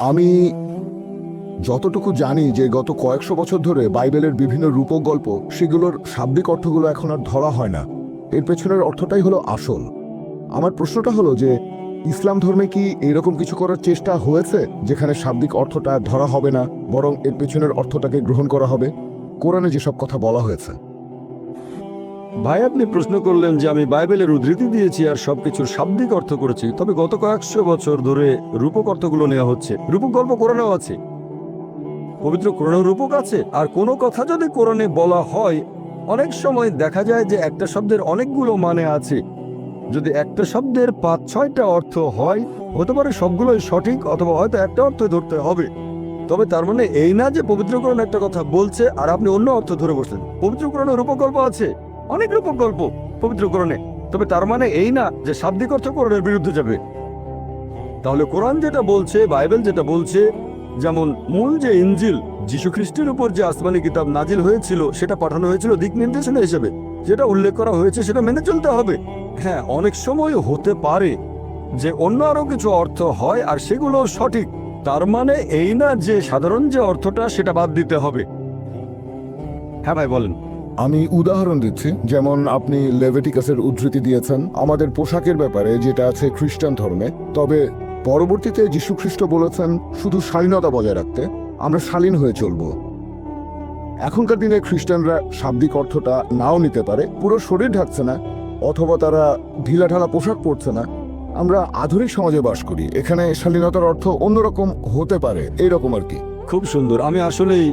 আমি যতটুকু জানি যে গত কয়েকশো বছর ধরে বাইবেলের বিভিন্ন রূপক গল্প, সেগুলোর শাব্দিক অর্থগুলো এখন আর ধরা হয় না। এর পেছনের অর্থটাই হলো আসল। আমার প্রশ্নটা হলো যে ইসলাম ধর্মে কি এরকম কিছু করার চেষ্টা হয়েছে যেখানে শাব্দিক অর্থটা ধরা হবে না, বরং এর পেছনের অর্থটাকে গ্রহণ করা হবে? কোরআনে যেসব কথা বলা হয়েছে। ভাই, আপনি প্রশ্ন করলেন যে আমি বাইবেলের উদ্ধৃতি দিয়েছি আর সবকিছুর শাব্দিক অর্থ করেছি, তবে গত কয়েকশো বছর ধরে রূপক অর্থগুলো নেওয়া হচ্ছে। রূপক গল্প কোরআনেও আছে, পবিত্র কোরআনেও রূপক আছে। আর কোনো কথা যদি কোরআনে বলা হয়, অনেক সময় দেখা যায় যে একটা শব্দের অনেকগুলো মানে আছে। যদি একটা শব্দের ৫-৬টা অর্থ হয়, হতে পারে সবগুলোই সঠিক, অথবা হয়তো একটা অর্থ ধরতে হবে। তবে তার মানে এই না যে পবিত্র কোরআন একটা কথা বলছে আর আপনি অন্য অর্থ ধরে বসলেন। পবিত্র কোরআনে রূপক গল্প আছে, অনেক রূপক গল্প পবিত্র কোরআনে। তবে তার মানে এই না যে শাব্দিক অর্থ কোরআনের বিরুদ্ধে যাবে। তাহলে কোরআন যেটা বলছে, বাইবেল যেটা বলছে, যেমন মূল যে ইনজিল, যীশু খ্রিস্টের উপর যে আসমানি কিতাব নাজিল হয়েছিল, সেটা পাঠানো হয়েছিল দিক নির্দেশনা হিসেবে। যেটা উল্লেখ করা হয়েছে সেটা মেনে চলতে হবে। হ্যাঁ, অনেক সময় হতে পারে যে অন্য আরো কিছু অর্থ হয় আর সেগুলো সঠিক। তার মানে এই না যে সাধারণ যে অর্থটা সেটা বাদ দিতে হবে। হ্যাঁ ভাই, বলেন। আমি উদাহরণ দিচ্ছি, যেমন আপনি লেভিটিকাসের উদ্ধৃতি দিয়েছেন আমাদের পোশাকের ব্যাপারে, যেটা আছে খ্রিস্টান ধর্মে। তবে পরবর্তীতে যীশু খ্রিস্ট বলেছেন শুধু শালীনতা বজায় রাখতে, আমরা শালীন হয়ে চলব। এখনকার দিনে খ্রিস্টানরা শাব্দিক অর্থটা নাও নিতে পারে, পুরো শরীর ঢাকছে না, অথবা তারা ঢিলাঢালা পোশাক পরছে না। আমরা আধুনিক সমাজে বাস করি, এখানে শালীনতার অর্থ অন্যরকম হতে পারে, এইরকম আর কি। খুব সুন্দর। আমি আসলেই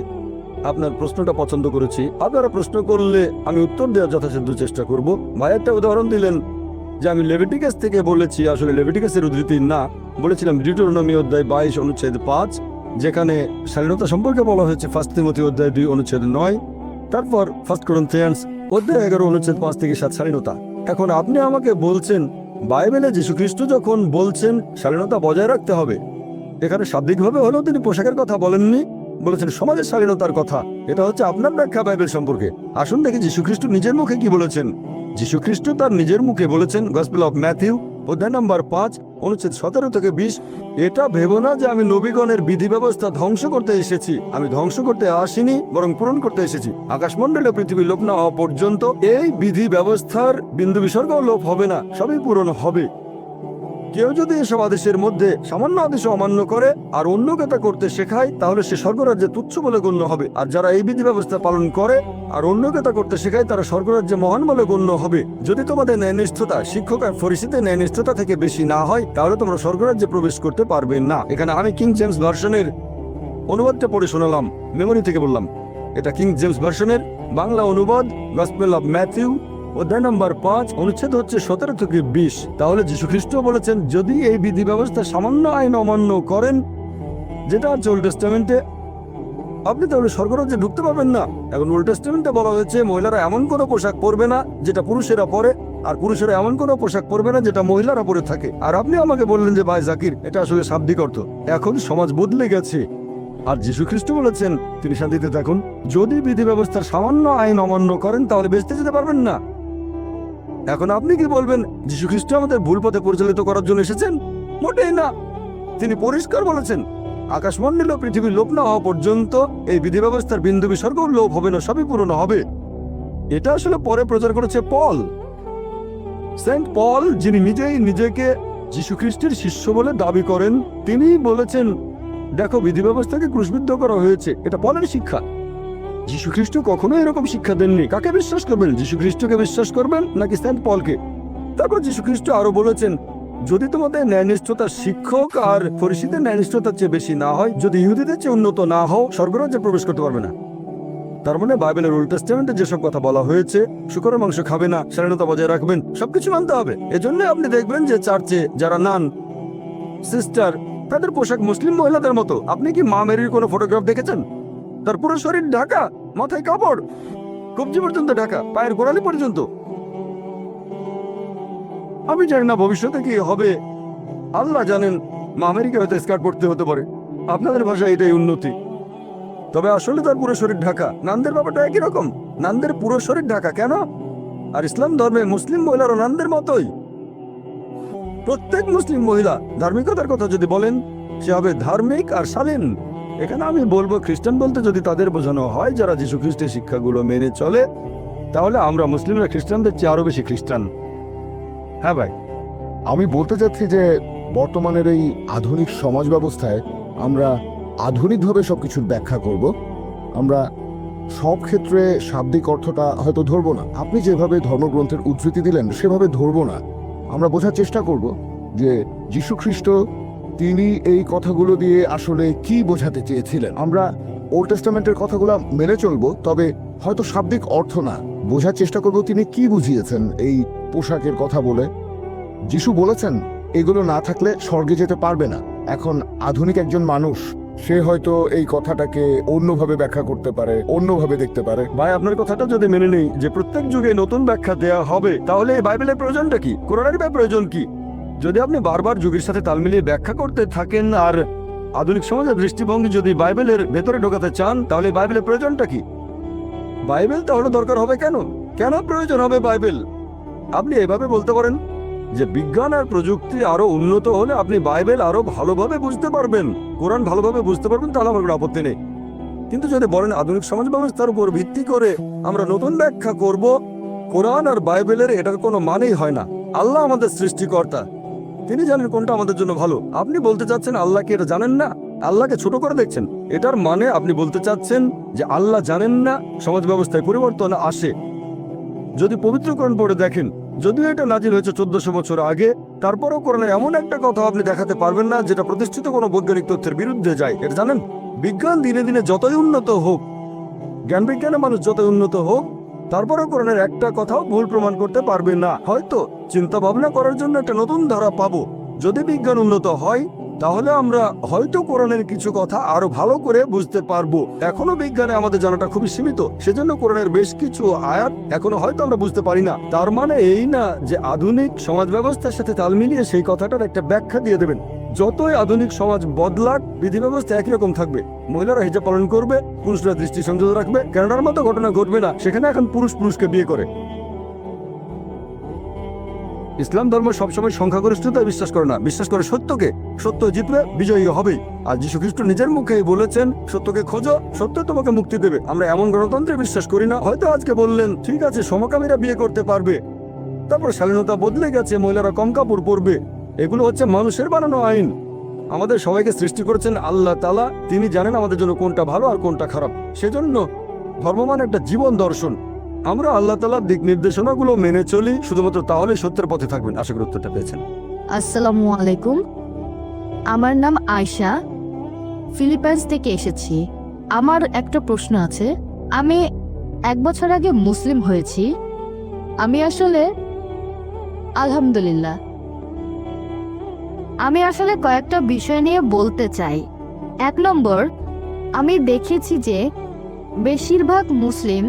আপনার প্রশ্নটা পছন্দ করেছি। আপনারা প্রশ্ন করলে আমি উত্তর দেওয়ার যথাসাধ্য চেষ্টা করব। ভাই একটা উদাহরণ দিলেন যে আমি লেভিটিকাস থেকে বলেছি, আসলে লেভিটিকাসের উদ্ধৃতি না, বলেছিলাম ডিউটেরোনমি অধ্যায় 22 অনুচ্ছেদ 5, যেখানে স্বাধীনতা সম্পর্কে বলা হয়েছে 1 তিমথি অধ্যায় 2 অনুচ্ছেদ 9, তারপর 1 করিন্থিয়ান্স অধ্যায় 11 অনুচ্ছেদ 5 থেকে 7 স্বাধীনতা। এখন আপনি আমাকে বলছেন বাইবেলে যীশুখ্রিস্ট যখন বলছেন স্বাধীনতা বজায় রাখতে হবে, এখানে শাব্দিকভাবে হলেও তিনি পোশাকের কথা বলেননি, বলেছেন সমাজের স্বাধীনতার কথা। এটা হচ্ছে আপনার ব্যাখ্যা বাইবেল সম্পর্কে। আসুন দেখি যীশুখ্রিস্ট নিজের মুখে কি বলেছেন। যীশুখ্রিস্ট তার নিজের মুখে বলেছেন, গসপেল অফ ম্যাথিউ অধ্যায় নম্বর 5 অনুচ্ছেদ 17 থেকে 20, এটা ভেবো না যে আমি নবীগণের বিধি ব্যবস্থা ধ্বংস করতে এসেছি। আমি ধ্বংস করতে আসিনি, বরং পূরণ করতে এসেছি। আকাশমণ্ডলে পৃথিবী লোপ না হওয়া পর্যন্ত এই বিধি ব্যবস্থার বিন্দু বিসর্গও লোপ হবে না, সবই পূরণ হবে। কেউ যদি এসব আদেশের মধ্যে সামান্য আদেশ অমান্য করে আর অন্যকে তা করতে শেখায়, তাহলে সে স্বর্গরাজ্যে তুচ্ছ বলে গণ্য হবে। আর যারা এই বিধি ব্যবস্থা পালন করে আর অন্যকে তা করতে শেখায়, তারা স্বর্গরাজ্যে মহান বলে গণ্য হবে। যদি তোমাদের ন্যায়নিষ্ঠতা শিক্ষক আর ফরিসীদের ন্যায়নিষ্ঠতা থেকে বেশি না হয়, তাহলে তোমরা স্বর্গরাজ্যে প্রবেশ করতে পারবে না। এখানে আমি কিং জেমস ভার্সনের অনুবাদটা পড়ে শোনালাম, মেমোরি থেকে বললাম। এটা কিং জেমস ভার্সনের বাংলা অনুবাদ, গসপেল অফ ম্যাথিউ অধ্যায় নম্বর 5 অনুচ্ছেদ হচ্ছে 17 থেকে 20। তাহলে যীশুখ্রিস্ট বলেছেন যদি এই বিধি ব্যবস্থা সামান্য আইন অমান্য করেন, যেটা আছে ওল্ড টেস্টামেন্টে, আপনি তাহলে স্বর্গরাজ্যে ঢুকতে পারবেন না। এখন ওল্ড টেস্টামেন্টে বলা হয়েছে মহিলারা এমন কোনো পোশাক পরবে না যেটা পুরুষেরা পরে, আর পুরুষেরা এমন কোনো পোশাক পরবে না যেটা মহিলারা পরে থাকে। আর আপনি আমাকে বললেন যে ভাই জাকির, এটা আসলে শাব্দিক অর্থ। এখন সমাজ বদলে গেছে, আর যীশুখ্রিস্ট বলেছেন তিনি শান্তিতে থাকুন। যদি বিধি ব্যবস্থার সামান্য আইন অমান্য করেন, তাহলে বেঁচতে যেতে পারবেন না। এখন আপনি কি বলবেন যীশুখ্রিস্ট আমাদের ভুল পথে পরিচালিত করার জন্য এসেছেন? মোটেই না। তিনি পরিষ্কার বলেছেন আকাশমণ্ডল ও পৃথিবীর লোপ না হওয়া পর্যন্ত এই বিধি ব্যবস্থার বিন্দু বিসর্গ লোপ হবে না, সবই পূরণ হবে। এটা আসলে পরে প্রচার করেছে পল, সেন্ট পল, যিনি নিজেই নিজেকে যীশুখ্রিস্টের শিষ্য বলে দাবি করেন। তিনি বলেছেন দেখো বিধি ব্যবস্থাকে ক্রুশবিদ্ধ করা হয়েছে। এটা পলের শিক্ষা। যীশুখ্রিস্ট কখনো এরকম শিক্ষা দেননি। কাকে বিশ্বাস করবেন, যীশুখ্রিস্টকে বিশ্বাস করবেন নাকি সেন্ট পলকে? তারপর যীশুখ্রিস্ট আরো বলেছেন যদি তোমাদের ন্যায়নিষ্ঠতা শিক্ষক আর ফরিসীদের ন্যায়নিষ্ঠতার চেয়ে বেশি না হয়, যদি ইহুদিদের চেয়ে উন্নত না হও, স্বর্গরাজ্যে প্রবেশ করতে পারবে না। তার মানে বাইবেলের ওল্ড টেস্টামেন্টে যেসব কথা বলা হয়েছে, শূকরের মাংস খাবে না, স্বাধীনতা বজায় রাখবেন, সবকিছু মানতে হবে। এজন্য আপনি দেখবেন যে চার্চে যারা নান সিস্টার, তাদের পোশাক মুসলিম মহিলাদের মতো। আপনি কি মা মেরির কোনো ফটোগ্রাফ দেখেছেন? তার পুরো শরীর ঢাকা, মাথায় কাপড়, কবজি পর্যন্ত ঢাকা, পায়ের গোড়ালি পর্যন্ত। আমি জানি না ভবিষ্যতে কি হবে, আল্লাহ জানেন। মা আমেরিকা হয়তো স্কার্ট পড়তে হতে পারে, আপনাদের ভাষায় এটাই উন্নতি। তবে আসলে তার পুরো শরীর ঢাকা। নানদের ব্যাপারটা একই রকম, নানদের পুরো শরীর ঢাকা। কেন? আর ইসলাম ধর্মে মুসলিম মহিলারা নানদের মতোই। প্রত্যেক মুসলিম মহিলা ধার্মিকতার কথা যদি বলেন, সে হবে ধার্মিক আর শালীন। এখানে আমি বলবো খ্রিস্টান বলতে যদি তাদের বোঝানো হয় যারা যীশু খ্রিস্টের শিক্ষাগুলো মেনে চলে, তাহলে আমরা মুসলিমরা খ্রিস্টানদের চেয়ে আরো বেশি খ্রিস্টান। হ্যাঁ ভাই, আমি বলতে চাচ্ছি যে বর্তমানের এই আধুনিক সমাজ ব্যবস্থায় আমরা আধুনিকভাবে সবকিছুর ব্যাখ্যা করব। আমরা সব ক্ষেত্রে শাব্দিক অর্থটা হয়তো ধরবো না, আপনি যেভাবে ধর্মগ্রন্থের উদ্ধৃতি দিলেন সেভাবে ধরবো না। আমরা বোঝার চেষ্টা করব যে যীশু খ্রিস্ট তিনি এই কথাগুলো দিয়ে আসলে কি বোঝাতে চেয়েছিলেন। আমরা ওল্ড টেস্টামেন্টের কথাগুলো মেনে চলবো, তবে হয়তো শাব্দিক অর্থ না, বোঝার চেষ্টা করব তিনি কি বুঝিয়েছেন এই পোশাকের কথা বলে। যিশু বলেছেন এগুলো না থাকলে স্বর্গে যেতে পারবে না। এখন আধুনিক একজন মানুষ সে হয়তো এই কথাটাকে অন্যভাবে ব্যাখ্যা করতে পারে, অন্যভাবে দেখতে পারে। ভাই আপনার কথাটা যদি মেনে নেই যে প্রত্যেক যুগে নতুন ব্যাখ্যা দেয়া হবে, তাহলে এই বাইবেলের প্রয়োজনটা কি, কোরআনের প্রয়োজন কি? যদি আপনি বারবার যুগের সাথে তাল মিলিয়ে ব্যাখ্যা করতে থাকেন আর আধুনিক সমাজের দৃষ্টিভঙ্গি যদি বাইবেলের ভেতরে ঢোকাতে চান, তাহলে বাইবেলের প্রয়োজনটা কি? বাইবেল তাহলে দরকার হবে কেন? কেন প্রয়োজন হবে বাইবেল? আপনি এভাবে বলতে পারেন যে বিজ্ঞান আর প্রযুক্তি আরো উন্নত হলে আপনি বাইবেল আরো ভালোভাবে বুঝতে পারবেন, কোরআন ভালোভাবে বুঝতে পারবেন, তাহলে আমার কোনো আপত্তি নেই। কিন্তু যদি বলেন আধুনিক সমাজ ব্যবস্থার উপর ভিত্তি করে আমরা নতুন ব্যাখ্যা করব, কোরআন আর বাইবেলের এটার কোনো মানেই হয় না। আল্লাহ আমাদের সৃষ্টিকর্তা, তিনি জানেন কোনটা আমাদের জন্য ভালো। আপনি বলতে চাচ্ছেন আল্লাহকে এটা জানেন না, আল্লাহকে ছোট করে দেখছেন। এটার মানে আপনি বলতে চাচ্ছেন যে আল্লাহ জানেন না সমাজ ব্যবস্থায় পরিবর্তন আসে। যদি পবিত্র কোরআন পড়ে দেখেন, যদিও এটা নাজিল হয়েছে 1400 বছর আগে, তারপরেও কোরআনে এমন একটা কথা আপনি দেখাতে পারবেন না যেটা প্রতিষ্ঠিত কোনো বৈজ্ঞানিক তথ্যের বিরুদ্ধে যায়। এটা জানেন? বিজ্ঞান দিনে দিনে যতই উন্নত হোক, জ্ঞান বিজ্ঞানে মানুষ যতই উন্নত হোক, তারপরেও কোরআনের একটা কথাও ভুল প্রমাণ করতে পারবে না। হয়তো চিন্তা ভাবনা করার জন্য একটা নতুন ধারা পাবো। যদি বিজ্ঞান উন্নত হয়, তাহলে আমরা হয়তো কোরআনের কিছু কথা আরো ভালো করে বুঝতে পারবো। এখনো বিজ্ঞানে আমাদের জানাটা খুবই সীমিত, সেজন্য কোরআনের বেশ কিছু আয়াত এখনো হয়তো আমরা বুঝতে পারি না। তার মানে এই না যে আধুনিক সমাজ ব্যবস্থার সাথে তাল মিলিয়ে সেই কথাটার একটা ব্যাখ্যা দিয়ে দেবেন। যতই আধুনিক সমাজ বদলাক, বিধি ব্যবস্থা একই রকম থাকবে। মহিলারা হিজাব পালন করবে, পুরুষরা দৃষ্টি সংযত রাখবে। কানাডার মতো ঘটনা ঘটবে না, সেখানে এখন পুরুষ পুরুষকে বিয়ে করে। ইসলাম ধর্ম সবসময় সংখ্যাগরিষ্ঠতায় বিশ্বাস করে না, বিশ্বাস করে সত্যকে। সত্য জিতবে, বিজয়ী হবেই। আর যীশু খ্রিস্ট নিজের মুখেই বলেছেন, সত্যকে খোঁজো, সত্য তোমাকে মুক্তি দেবে। আমরা এমন গণতন্ত্রে বিশ্বাস করি না। হয়তো আজকে বললেন ঠিক আছে সমকামীরা বিয়ে করতে পারবে, তারপর স্বাধীনতা বদলে গেছে, মহিলারা কম কাপড় পরবে। এগুলো হচ্ছে মানুষের বানানো আইন। আমাদের সবাইকে সৃষ্টি করেছেন আল্লাহ তাআলা, তিনি জানেন আমাদের জন্য কোনটা ভালো আর কোনটা খারাপ। সেজন্য ধর্ম মানে একটা জীবন দর্শন। আমরা আল্লাহ তাআলার দিক নির্দেশনাগুলো মেনে চলি, শুধুমাত্র তাহলে সত্যের পথে থাকবেন। আশা করি উত্তরটা পেয়েছেন। আসসালামু আলাইকুম, আমার নাম আয়শা, ফিলিপাইন্স থেকে এসেছি। আমার একটা প্রশ্ন আছে। আমি 1 বছর আগে মুসলিম হয়েছি। আমি আসলে আলহামদুলিল্লাহ, আমি আসলে কয়েকটা বিষয় নিয়ে বলতে চাই। 1 নম্বর, আমি দেখেছি যে বেশিরভাগ মুসলিম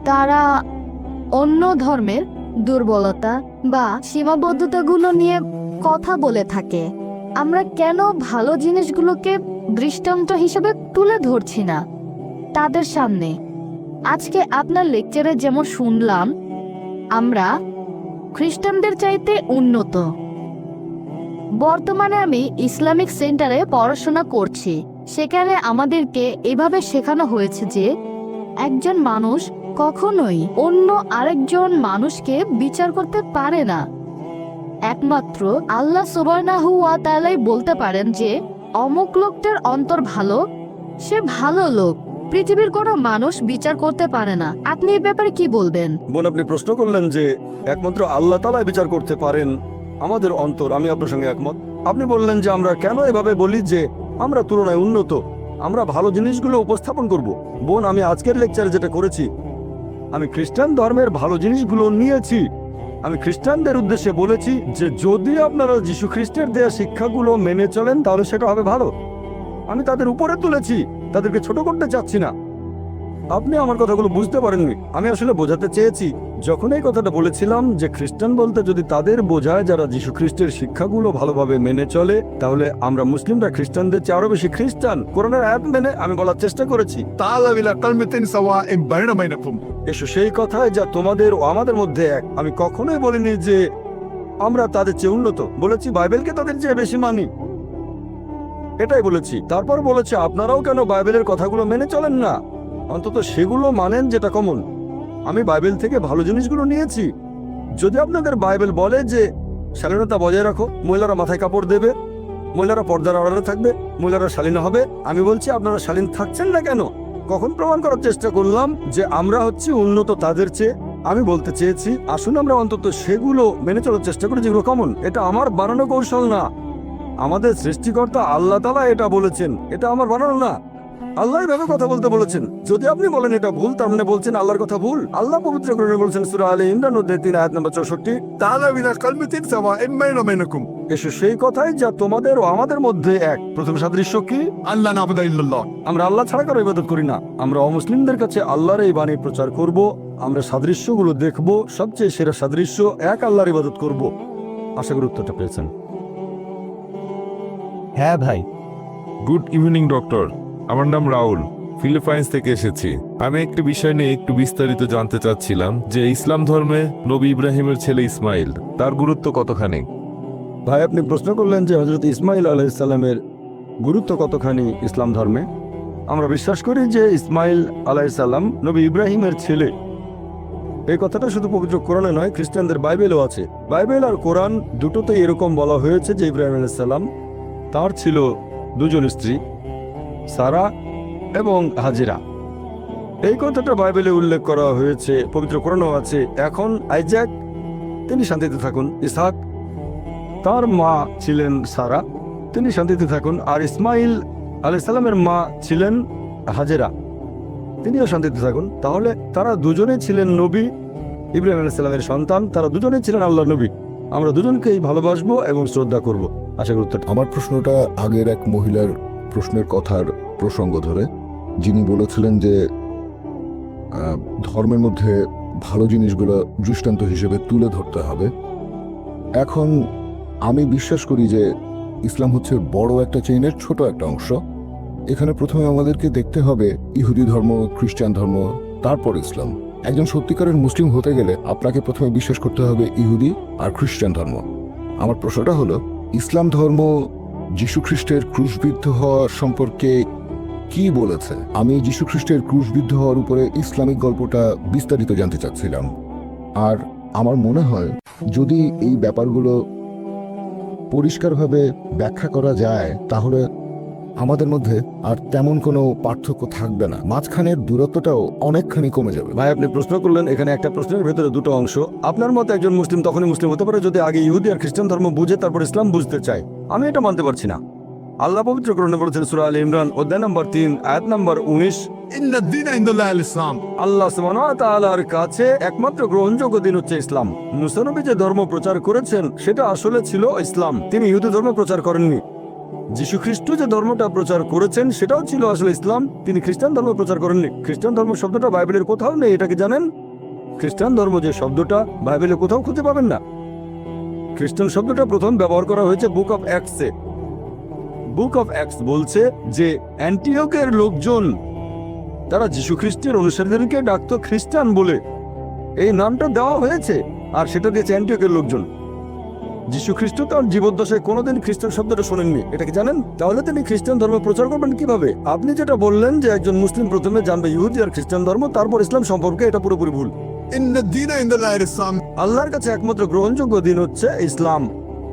তারা অন্য ধর্মের দুর্বলতা বা সীমাবদ্ধতাগুলো নিয়ে কথা বলে থাকে। আমরা কেন ভালো জিনিসগুলোকে দৃষ্টান্ত হিসেবে তুলে ধরছি না তাদের সামনে? আজকে আপনার লেকচারে যেমন শুনলাম আমরা খ্রিস্টানদের চাইতে উন্নত। বর্তমানে আমি ইসলামিক সেন্টারে পড়াশোনা করছি। সেখানে আমাদেরকে এভাবে শেখানো হয়েছে যে একজন মানুষ কখনোই অন্য আরেকজন মানুষকে বিচার করতে পারে না। একমাত্র আল্লাহ সুবহানাহু ওয়া তাআলাই বলতে পারেন যে অমুক লোকটার অন্তর ভালো, সে ভালো লোক। পৃথিবীর কোনো মানুষ বিচার করতে পারে না। আপনি এই ব্যাপারে কি বলবেন? বোন, আপনি প্রশ্ন করলেন যে একমাত্র আল্লাহ তাআলাই বিচার করতে পারেন আমাদের অন্তর। আমি আপনার সঙ্গে একমত। আপনি বললেন যে আমরা কেন এভাবে বলি যে আমরা তুলনায় উন্নত, আমরা ভালো জিনিসগুলো উপস্থাপন করব। বোন, আমি আজকের লেকচারে যেটা করেছি, আমি খ্রিস্টান ধর্মের ভালো জিনিসগুলো নিয়েছি। আমি খ্রিস্টানদের উদ্দেশ্যে বলেছি যে যদি আপনারা যীশু খ্রিস্টের দেয়া শিক্ষাগুলো মেনে চলেন তাহলে সেটা হবে ভালো। আমি তাদের উপরে তুলেছি, তাদেরকে ছোট করতে চাচ্ছি না। আপনি আমার কথাগুলো বুঝতে পারেননি। আমি আসলে বোঝাতে চেয়েছি, যখন এই কথাটা বলেছিলাম যে খ্রিস্টান বলতে যদি তাদের বোঝায় যারা যীশু খ্রিস্টের শিক্ষাগুলো ভালোভাবে মেনে চলে, তাহলে আমরা মুসলিমরা খ্রিস্টানদের চেয়ে আরো বেশি খ্রিস্টান। কোরআনের আয়াত মেনে আমি বলার চেষ্টা করেছি, تعالوا إلى كلمة سواء بيننا وبينكم। এসো সেই কথায় যা তোমাদের ও আমাদের মধ্যে এক। আমি কখনোই বলিনি যে আমরা তাদের চেয়ে উন্নত, বলেছি বাইবেলকে তাদের চেয়ে বেশি মানি। এটাই বলেছি। তারপর বলেছি আপনারাও কেন বাইবেলের কথাগুলো মেনে চলেন না, অন্তত সেগুলো মানেন যেটা কমন। আমি বাইবেল থেকে ভালো জিনিসগুলো নিয়েছি। যদি আপনাদের বাইবেল বলে যে শালীনতা বজায় রাখো, মহিলারা মাথায় কাপড় দেবে, মহিলারা পর্দার আড়ালে থাকবে, মহিলারা শালীন হবে, আমি বলছি আপনারা শালীন থাকছেন না কেন? কখন প্রমাণ করার চেষ্টা করলাম যে আমরা হচ্ছি উন্নত তাদের চেয়ে? আমি বলতে চেয়েছি আসুন আমরা অন্তত সেগুলো মেনে চলার চেষ্টা করি যেগুলো কমন। এটা আমার বানানো কৌশল না, আমাদের সৃষ্টিকর্তা আল্লাহ তাআলা এটা বলেছেন, এটা আমার বানানো না। আল্লাহ এভাবে কথা বলতে বলেছেন। যদি আপনি বলেন এটা ভুল, তার মানে বলছেন আল্লাহর কথা ভুল। আল্লাহ পবিত্র কোরআনে বলছেন সূরা আলে ইমরান অধ্যায় 3 আয়াত নম্বর 64, تعالوا إلى كلمة سواء بيننا وبينكم এসো সেই কথাই যা তোমাদের ও আমাদের মধ্যে এক। প্রথম সাদৃশ্য কি? أن لا نعبد إلا الله। আমরা আল্লাহ ছাড়া কারো ইবাদত করি না। আমরা অমুসলিমদের কাছে আল্লাহর এই বাণী প্রচার করব। আমরা সাদৃশ্যগুলো দেখব, সবচেয়ে সেরা সাদৃশ্য এক আল্লাহর ইবাদত করব। আশা করি উত্তরটা পেয়েছেন। হ্যাঁ ভাই। গুড ইভিনিং ডক্টর, আমার নাম রাহুল, ফিলিপাইন্স থেকে এসেছি। আমি একটি বিষয় নিয়ে একটু বিস্তারিত জানতে চাচ্ছিলাম যে ইসলাম ধর্মে নবী ইব্রাহিমের ছেলে ইসমাইল, তার গুরুত্ব কতখানি? ভাই, আপনি প্রশ্ন করলেন যে হযরত ইসমাইল আলাইহিসসালামের গুরুত্ব কতখানি ইসলাম ধর্মে। আমরা বিশ্বাস করি যে ইসমাইল আলাইহিসসালাম নবী ইব্রাহিমের ছেলে। এই কথাটা শুধু পবিত্র কোরআনে নয়, খ্রিস্টানদের বাইবেলও আছে। বাইবেল আর কোরআন দুটোতেই এরকম বলা হয়েছে যে ইব্রাহিম আলাইহিসসালাম তার ছিল দুজন স্ত্রী, সারা এবং হাজেরা। এই কথাটা বাইবেলে উল্লেখ করা হয়েছে, পবিত্র কোরআনও আছে। এখন আইজাক, তিনি শান্তিতে থাকুন। ইসহাক, তার মা ছিলেন সারা, তিনি শান্তিতে থাকুন। আর ইসমাইল আলাইহিসসালামের মা ছিলেন হাজেরা, তিনিও শান্তিতে থাকুন। তাহলে তারা দুজনেই ছিলেন নবী, ইব্রাহিম আলাইহিসসালামের সন্তান। তারা দুজনেই ছিলেন আল্লাহর নবী। আমরা দুজনকেই ভালোবাসবো এবং শ্রদ্ধা করব। আশা করি উত্তর। আমার প্রশ্নটা আগের এক মহিলার প্রশ্নের কথার প্রসঙ্গ ধরে, যিনি বলেছিলেন যে ধর্মের মধ্যে ভালো জিনিসগুলো দৃষ্টান্ত হিসেবে তুলে ধরতে হবে। এখন আমি বিশ্বাস করি যে ইসলাম হচ্ছে বড় একটা চেইনের ছোট একটা অংশ। এখানে প্রথমে আমাদেরকে দেখতে হবে ইহুদি ধর্ম, খ্রিস্টান ধর্ম, তারপর ইসলাম। একজন সত্যিকারের মুসলিম হতে গেলে আপনাকে প্রথমে বিশ্বাস করতে হবে ইহুদি আর খ্রিস্টান ধর্ম। আমার প্রশ্নটা হলো, ইসলাম ধর্ম যীশু খ্রিস্টের ক্রুশবিদ্ধ হওয়া সম্পর্কে কি বলেছে? আমি যীশু খ্রিস্টের ক্রুশবিদ্ধ হওয়ার উপরে ইসলামিক গল্পটা বিস্তারিত জানতে চাচ্ছিলাম। আর আমার মনে হয় যদি এই ব্যাপারগুলো পরিষ্কারভাবে ব্যাখ্যা করা যায়, তাহলে আমাদের মধ্যে আর তেমন কোনো পার্থক্য থাকবে না, মাঝখানের দূরত্বটাও অনেকখানি কমে যাবে। ভাই, আপনি প্রশ্ন করলেন, এখানে একটা প্রশ্নের ভেতরে দুটো অংশ। আপনার মতে একজন মুসলিম তখনই মুসলিম হতে পারে যদি আগে ইহুদি আর খ্রিস্টান ধর্ম বুঝে তারপর ইসলাম বুঝতে চায়। আমি এটা মানতে পারছি না। আল্লাহ পবিত্র কোরআনে বলেছেন সূরা আলে ইমরান অধ্যায় নম্বর 3 আয়াত নম্বর 19, إن الدين عند الله الإسلام। আল্লাহ সুবহানাহু ওয়া তাআলার কাছে একমাত্র গ্রহণযোগ্য দিন হচ্ছে ইসলাম। মুসা নবী যে ধর্ম প্রচার করেছেন সেটা আসলে ছিল ইসলাম। তিনি ইহুদি ধর্ম প্রচার করেননি। যীশু খ্রিস্ট যে ধর্মটা প্রচার করেছেন সেটাও ছিল আসলে ইসলাম। তিনি খ্রিস্টান ধর্ম প্রচার করেননি। খ্রিস্টান ধর্ম শব্দটা বাইবেলের কোথাও নেই, এটা কি জানেন? খ্রিস্টান ধর্ম যে শব্দটা বাইবেলে কোথাও খুঁজে পাবেন না। খ্রিস্টান শব্দটা প্রথম ব্যবহার করা হয়েছে বুক অফ অ্যাক্টসে। বুক অফ অ্যাক্টস বলছে যে অ্যান্টিওকের লোকজন, তারা যীশু খ্রিস্টের অনুসারীদেরকে ডাকতো খ্রিস্টান বলে, এই নামটা দেওয়া হয়েছে, আর সেটা দিয়েছে অ্যান্টিওকের লোকজন। যীশু খ্রিস্ট তার জীবদ্দশায় কোনোদিন খ্রিস্টান শব্দটা শোনেননি, এটা কি জানেন? তাহলে তিনি খ্রিস্টান ধর্ম প্রচার করবেন কিভাবে? আপনি যেটা বললেন যে একজন মুসলিম প্রথমে জানবে ইহুদি আর খ্রিস্টান ধর্ম, তারপর ইসলাম সম্পর্কে, এটা পুরোপুরি ভুল। إن الدين عند الله الإسلام। আল্লাহর কাছে একমাত্র গ্রহণযোগ্য দিন হচ্ছে ইসলাম।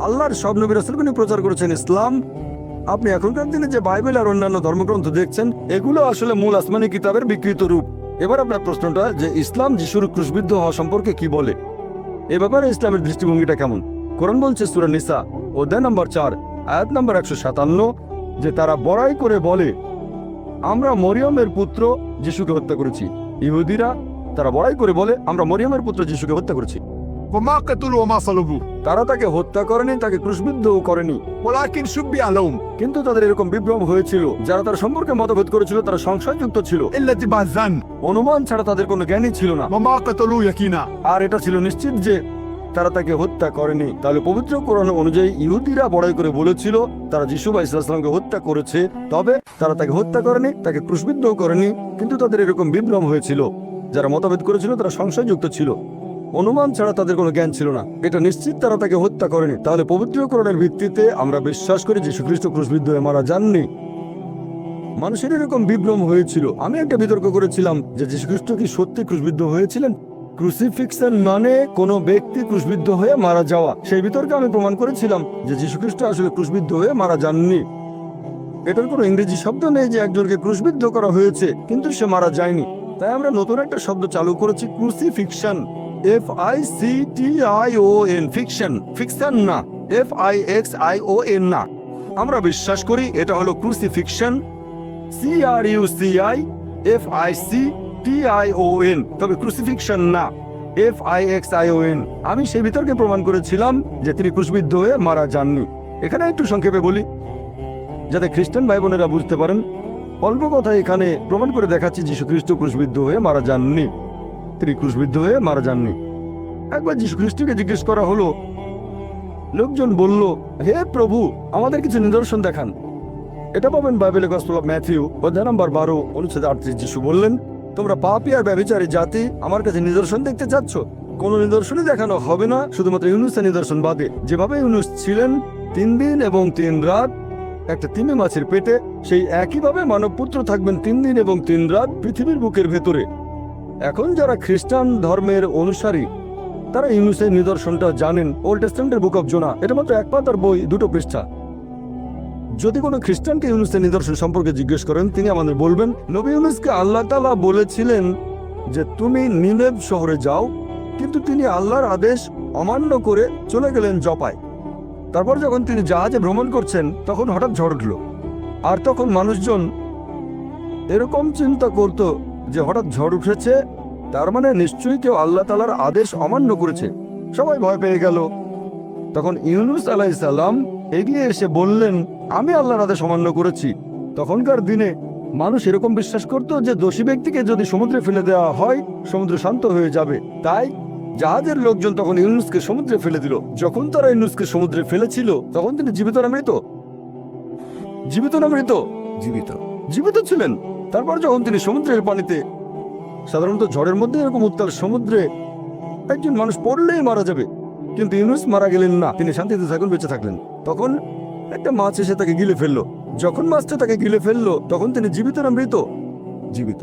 আল্লাহর সব নবী রাসূলগণ প্রচার করেছেন ইসলাম। আপনি এখনকার দিনে যে বাইবেল আর অন্যান্য ধর্মগ্রন্থ দেখছেন, এগুলো আসলে মূল আসমানি কিতাবের বিকৃত রূপ। এবার আপনার প্রশ্নটা যে ইসলাম যিশুর ক্রুশবিদ্ধ হওয়া সম্পর্কে কি বলে, এ ব্যাপারে ইসলামের দৃষ্টিভঙ্গিটা কেমন? কোরআন বলছে সূরা নিসা অধ্যায় নম্বর 4 আয়াত নম্বর 157 যে তারা বড়াই করে বলে আমরা মরিয়মের পুত্র যিশুকে হত্যা করেছি। ইহুদিরা তারা বড়াই করে বলে আমরা মরিয়মের পুত্র যিশুকে হত্যা করেছি। وما قتلوا وما صلبوا তারা তাকে হত্যা করেনি, তাকে ক্রুশবিদ্ধও করেনি, ولكن شبه لهم কিন্তু তাদের এরকম বিভ্রম হয়েছিল। যারা তার সম্পর্কে মতভেদ করেছিল তারা সংশয়যুক্ত ছিল। إلا اتباع الظن অনুমান ছাড়া তাদের কোনো জ্ঞানই ছিল না। وما قتلوا يقينا। আর এটা ছিল নিশ্চিত যে তারা তাকে হত্যা করেনি। তাহলে পবিত্র কোরআন অনুযায়ী ইহুদিরা বড়াই করে বলেছিল তারা যিশু আলাইহিস সালামকে হত্যা করেছে, তবে তারা তাকে হত্যা করেনি, তাকে ক্রুশবিদ্ধও করেনি, কিন্তু তাদের এরকম বিভ্রম হয়েছিল। যারা মতভেদ করেছিল তারা সংশয়যুক্ত ছিল। অনুমান ছাড়া তাদের কোনো জ্ঞান ছিল না, এটা নিশ্চিত তারা তাকে হত্যা করেনি। তাহলে পবিত্রকরণের ভিত্তিতে আমরা বিশ্বাস করি যীশু খ্রিস্ট ক্রুশবিদ্ধ হয়ে মারা যাননি। মানুষের এরকম বিভ্রম হয়েছিল। আমি একটা বিতর্ক করেছিলাম যে যীশু খ্রিস্ট কি সত্যি ক্রুশবিদ্ধ হয়েছিলেন। ক্রুসিফিক্সন মানে কোনো ব্যক্তি ক্রুশবিদ্ধ হয়ে মারা যাওয়া। সেই বিতর্কে আমি প্রমাণ করেছিলাম যে যীশু খ্রিস্ট আসলে ক্রুশবিদ্ধ হয়ে মারা যাননি। এটার কোনো ইংরেজি শব্দ নেই যে একজনকে ক্রুশবিদ্ধ করা হয়েছে কিন্তু সে মারা যায়নি। তাই আমরা নতুন একটা শব্দ চালু করেছি, ক্রুসিফিকশন। FICTION, ফিকশন, ফিকশন না, FIXION না। আমরা বিশ্বাস করি এটা হলো ক্রুসিফিকশন, CRUCIFICTION, তবে ক্রুসিফিকশন না, FIXION। আমি সেই বিতর্কে প্রমাণ করেছিলাম যে তিনি ক্রুশবিদ্ধ হয়ে মারা যাননি। এখানে একটু সংক্ষেপে বলি যাতে খ্রিস্টান ভাই বোনেরা বুঝতে পারেন। অল্প কথা এখানে প্রমাণ করে দেখাচ্ছি যীশু খ্রিস্ট ক্রুশবিদ্ধ হয়ে মারা যাননি, তিনি ক্রুশবিদ্ধ হয়ে মারা যাননি। একবার যীশু খ্রিস্টকে জিজ্ঞেস করা হলো, লোকজন বলল, হে প্রভু, আমাদের কিছু নিদর্শন দেখান। এটা পাবেন বাইবেলে গসপেল অফ ম্যাথিউ অধ্যায় নম্বর 12 অনুচ্ছেদ 38। যীশু বললেন, তোমরা পাপী আর ব্যভিচারী জাতি আমার কাছে নিদর্শন দেখতে চাচ্ছ? কোনো নিদর্শনই দেখানো হবে না, শুধুমাত্র ইউনুসের নিদর্শন বাদে। যেভাবে ইউনুস ছিলেন 3 দিন এবং 3 রাত একটা তিমি মাছের পেটে, সেই একইভাবে মানবপুত্র থাকবেন 3 দিন এবং 3 রাত পৃথিবীর বুকের ভেতরে। এখন যারা খ্রিস্টান ধর্মের অনুসারী তারা ইউনুসের নিদর্শনটা জানেন। ওল্ড টেস্টামেন্টের বুক অফ জোনা, এটা মাত্র 1 পাতার বই, 2 পৃষ্ঠা। যদি কোনো খ্রিস্টানকে ইউনুসের নিদর্শন সম্পর্কে জিজ্ঞেস করেন, তিনি আমাদের বলবেন, নবী ইউনুসকে আল্লাহ তাআলা বলেছিলেন যে তুমি নিনেভ শহরে যাও, কিন্তু তিনি আল্লাহর আদেশ অমান্য করে চলে গেলেন জপায়। তারপর যখন তিনি জাহাজে ভ্রমণ করছেন তখন হঠাৎ ঝড় উঠল, আর তখন মানুষজন এরকম চিন্তা করত যে হঠাৎ ঝড় উঠেছে, তার মানে নিশ্চয়ই কেউ আল্লাহ তাআলার আদেশ অমান্য করেছে। সবাই ভয় পেয়ে গেল। তখন ইউনুস আলাইহিস সালাম এগিয়ে এসে বললেন, আমি আল্লাহর আদেশ অমান্য করেছি। তখনকার দিনে মানুষ এরকম বিশ্বাস করত যে দোষী ব্যক্তিকে যদি সমুদ্রে ফেলে দেওয়া হয় সমুদ্র শান্ত হয়ে যাবে। তাই জাহাজের লোকজন তখন ইউনুসকে সমুদ্রে ফেলে দিল। যখন তারা ইউনুসকে সমুদ্রে ফেলেছিল তখন তিনি জীবিত না মৃত? জীবিত না মৃত? জীবিত, জীবিত ছিলেন। তারপর যখন তিনি সমুদ্রের পানিতে, সাধারণত ঝড়ের মধ্যে এরকম উত্তাল সমুদ্রে একজন মানুষ পড়লেই মারা যাবে, কিন্তু ইউনুস মারা গেলেন না, তিনি শান্তিতে থাকুন, বেঁচে থাকলেন। তখন একটা মাছ এসে তাকে গিলে ফেললো। যখন মাছটা তাকে গিলে ফেললো তখন তিনি জীবিত না মৃত? জীবিত,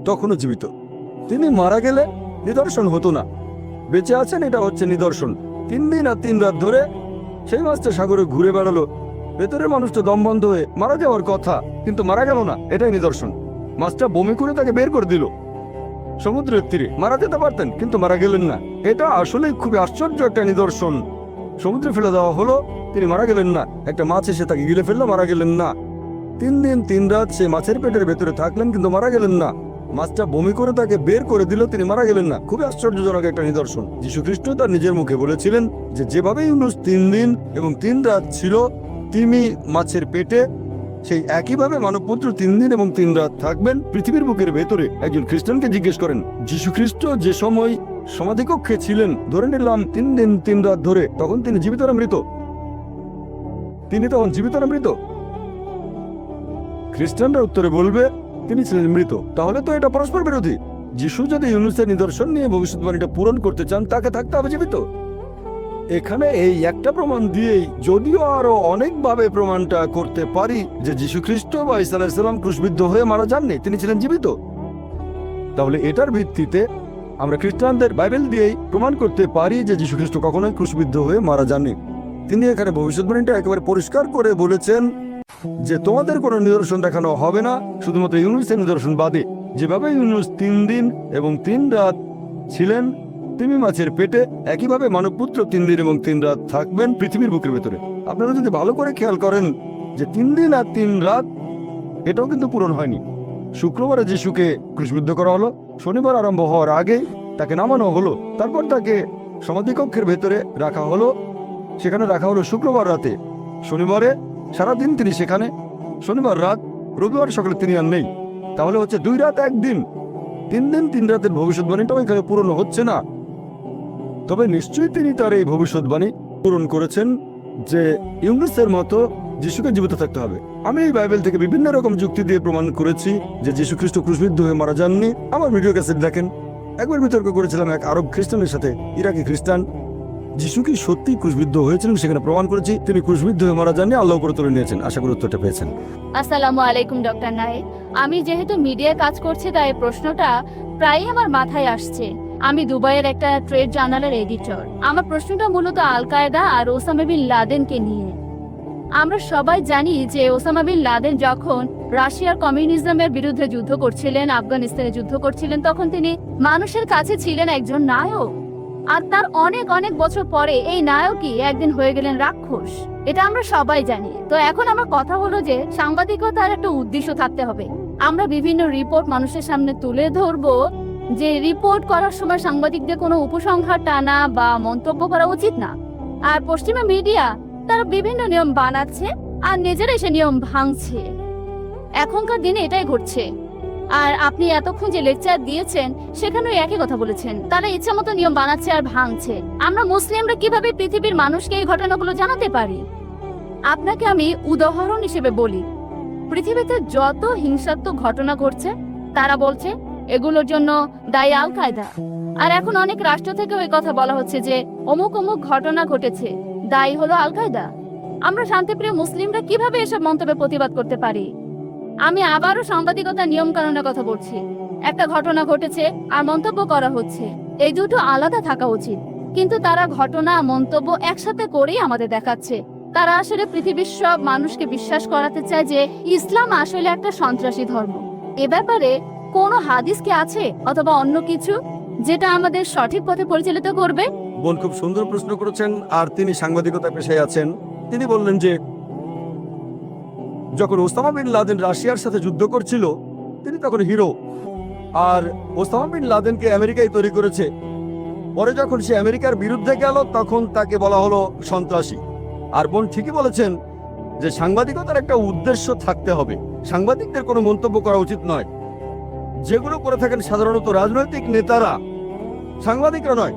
তখনও জীবিত। তিনি মারা গেলে নিদর্শন হতো না, বেঁচে আছেন, এটা হচ্ছে নিদর্শন। 3 দিন আর 3 রাত ধরে সেই মাছটা সাগরে ঘুরে বেড়ালো, ভেতরের মানুষটা দম বন্ধ হয়ে মারা যাওয়ার কথা, কিন্তু মারা গেল না, এটাই নিদর্শন। মাছটা বমি করে তাকে বের করে দিল সমুদ্রের তীরে, মারা যেতে পারতেন কিন্তু মারা গেলেন না। এটা আসলে খুবই আশ্চর্য একটা নিদর্শন। সমুদ্রে ফেলে দেওয়া হলো, তিনি মারা গেলেন না। একটা মাছ এসে তাকে গিলে ফেললো, মারা গেলেন না। 3 দিন 3 রাত সে মাছের পেটের ভেতরে থাকলেন কিন্তু মারা গেলেন না। মাছটা বমি করে তাকে বের করে দিল, তিনি মারা গেলেন না। খুবই আশ্চর্যজনক একটা নিদর্শন। যীশু খ্রিস্ট তার নিজের মুখে বলেছিলেন যে যেভাবে ইউনুস 3 দিন এবং 3 রাত ছিল তিমি মাছের পেটে, সেই একইভাবে মানবপুত্র 3 দিন এবং 3 রাত থাকবেন পৃথিবীর বুকের ভেতরে। একজন খ্রিস্টানকে জিজ্ঞেস করেন, যীশু খ্রিস্ট যে সময় সমাধিকক্ষে ছিলেন, ধরে নিলাম 3 দিন 3 রাত ধরে, তখন তিনি জীবিত না মৃত? তিনি তখন জীবিত না মৃত? খ্রিস্টানরা উত্তরে বলবে তিনি ছিলেন মৃত। তাহলে তো এটা পরস্পর বিরোধী। যিশু যদি ইউনুসের নিদর্শন নিয়ে ভবিষ্যৎবাণীটা পূরণ করতে চান, তাকে থাকতে হবে জীবিত। এখানে এই একটা প্রমাণ দিয়েই, যদিও আরো অনেকভাবে প্রমাণটা করতে পারি যে যীশু খ্রিস্ট বা ঈসা আলাইহিস সালাম ক্রুশবিদ্ধ হয়ে মারা যাননি, তিনি ছিলেন জীবিত, তাহলে এটার ভিত্তিতে আমরা খ্রিস্টানদের বাইবেল দিয়েই প্রমাণ করতে পারি যে যীশু খ্রিস্ট কখনোই ক্রুশবিদ্ধ হয়ে মারা যাননি। তিনি এখানে ভবিষ্যৎবাণীটা একেবারে পরিষ্কার করে বলেছেন যে তোমাদের কোনো নিদর্শন দেখানো হবে না, শুধুমাত্র ইউনুসের নিদর্শন বাদে। যেভাবে ইউনুস 3 দিন এবং 3 রাত ছিলেন তিমি মাছের পেটে, একইভাবে মানবপুত্র 3 দিন এবং 3 রাত থাকবেন পৃথিবীর বুকের ভেতরে। আপনারা যদি ভালো করে খেয়াল করেন যে 3 দিন আর 3 রাত এটাও কিন্তু পূরণ হয়নি। শুক্রবারে যিশুকে ক্রুশবিদ্ধ করা হলো, শনিবার আরম্ভ হওয়ার আগে তাকে নামানো হলো, তারপর তাকে সমাধিকক্ষের ভেতরে রাখা হলো, সেখানে রাখা হলো শুক্রবার রাতে। শনিবারে সারাদিন তিনি সেখানে, শনিবার রাত, রবিবার সকালে তিনি আর নেই। তাহলে হচ্ছে 2 রাত 1 দিন, 3 দিন 3 রাতের ভবিষ্যৎবাণীটাও এখানে পূরণ হচ্ছে না। তবে নিশ্চয়ই তিনি তার এই ভবিষ্যৎবাণী পূরণ করেছেন যে ইউনুসের মতো যিশুকে জীবিত থাকতে হবে। আমি এই বাইবেল থেকে বিভিন্ন রকম যুক্তি দিয়ে প্রমাণ করেছি যে যীশু খ্রিস্ট ক্রুশবিদ্ধ হয়ে মারা যাননি। আমার ভিডিও ক্যাসেট দেখেন, একবার বিতর্ক করেছিলাম এক আরব খ্রিস্টানের সাথে। ইরাকি খ্রিস্টান যিশু কি সত্যি ক্রুশবিদ্ধ হয়েছিলেন সেখানে প্রমাণ করেছি তিনি ক্রুশবিদ্ধ হয়ে মারা যাননি, আল্লাহ উপরে তুলে নিয়েছেন। আশা করি উত্তরটা পেয়েছেন। আসসালামু আলাইকুম ডক্টর নায়েক। আমি যেহেতু মিডিয়ায় কাজ করছি তাই প্রশ্নটা প্রায়ই আমার মাথায় আসছে। আমি দুবাইয়ের একটা ট্রেড জার্নালের এডিটর। আমার প্রশ্নটা মূলত আল কায়েদা আর ওসামা বিন লাদেনকে নিয়ে। আমরা সবাই জানি যে ওসামা বিন লাদেন যখন রাশিয়ার কমিউনিজমের বিরুদ্ধে যুদ্ধ করছিলেন, আফগানিস্তানে যুদ্ধ করছিলেন, তখন তিনি মানুষের কাছে ছিলেন একজন নায়ক। আর তার অনেক অনেক বছর পরে এই নায়কই একদিন হয়ে গেলেন রাক্ষস। এটা আমরা সবাই জানি। তো এখন আমার কথা হলো যে সাংবাদিকতার একটা উদ্দেশ্য থাকতে হবে। আমরা বিভিন্ন রিপোর্ট মানুষের সামনে তুলে ধরবো, যে রিপোর্ট করার সময় সাংবাদিকদের কোনো উপসংহার টানা বা মন্তব্য করা উচিত না। আর পশ্চিমা মিডিয়া তারা বিভিন্ন নিয়ম বানাচ্ছে আর নিজেরাই সে নিয়ম ভাঙছে। এখনকার দিনে এটাই ঘটছে। আর আপনি এতক্ষণ যে লেকচার দিয়েছেন সেখানেও একই কথা বলেছেন, তারা ইচ্ছা মতো নিয়ম বানাচ্ছে আর ভাঙছে। আমরা মুসলিমরা কিভাবে পৃথিবীর মানুষকে এই ঘটনাগুলো জানাতে পারি? আপনাকে আমি উদাহরণ হিসেবে বলি, পৃথিবীতে যত হিংসাত্মক ঘটনা ঘটছে তারা বলছে এগুলোর জন্য দায়ী আল কায়দা। আর এখন অনেক রাষ্ট্র থেকে ওই কথা বলা হচ্ছে যে অমুক অমুক ঘটনা ঘটেছে, দায়ী হলো আল কায়দা। আমরা শান্তিপ্রিয় মুসলিমরা কিভাবে এসব মন্তব্যে প্রতিবাদ করতে পারি? আমি আবারও সাংবাদিকতার নিয়ম কানুনের কথা বলছি। একটা ঘটনা ঘটেছে আর মন্তব্য করা হচ্ছে, এই দুটো আলাদা থাকা উচিত। কিন্তু তারা ঘটনা মন্তব্য একসাথে করেই আমাদের দেখাচ্ছে। তারা আসলে পৃথিবীর সব মানুষকে বিশ্বাস করাতে চায় যে ইসলাম আসলে একটা সন্ত্রাসী ধর্ম। এ ব্যাপারে কোনো হাদিস কি আছে অথবা অন্য কিছু যেটা আমাদের সঠিক পথে পরিচালিত করবে? বোন খুব সুন্দর প্রশ্ন করেছেন, আর তিনি সাংবাদিকতা পেশায় আছেন। তিনি বললেন যে যখন ওসামা বিন লাদেন রাশিয়ার সাথে যুদ্ধ করছিল তিনি তখন হিরো, আর ওসামা বিন লাদেনকে আমেরিকায় তৈরি করেছে। পরে যখন সে আমেরিকার বিরুদ্ধে গেল তখন তাকে বলা হলো সন্ত্রাসী। আর বোন ঠিকই বলেছেন যে সাংবাদিকতার একটা উদ্দেশ্য থাকতে হবে। সাংবাদিকদের কোনো মন্তব্য করা উচিত নয়। যেগুলো করে থাকেন সাধারণত রাজনৈতিক নেতারা, সাংবাদিকরা নয়।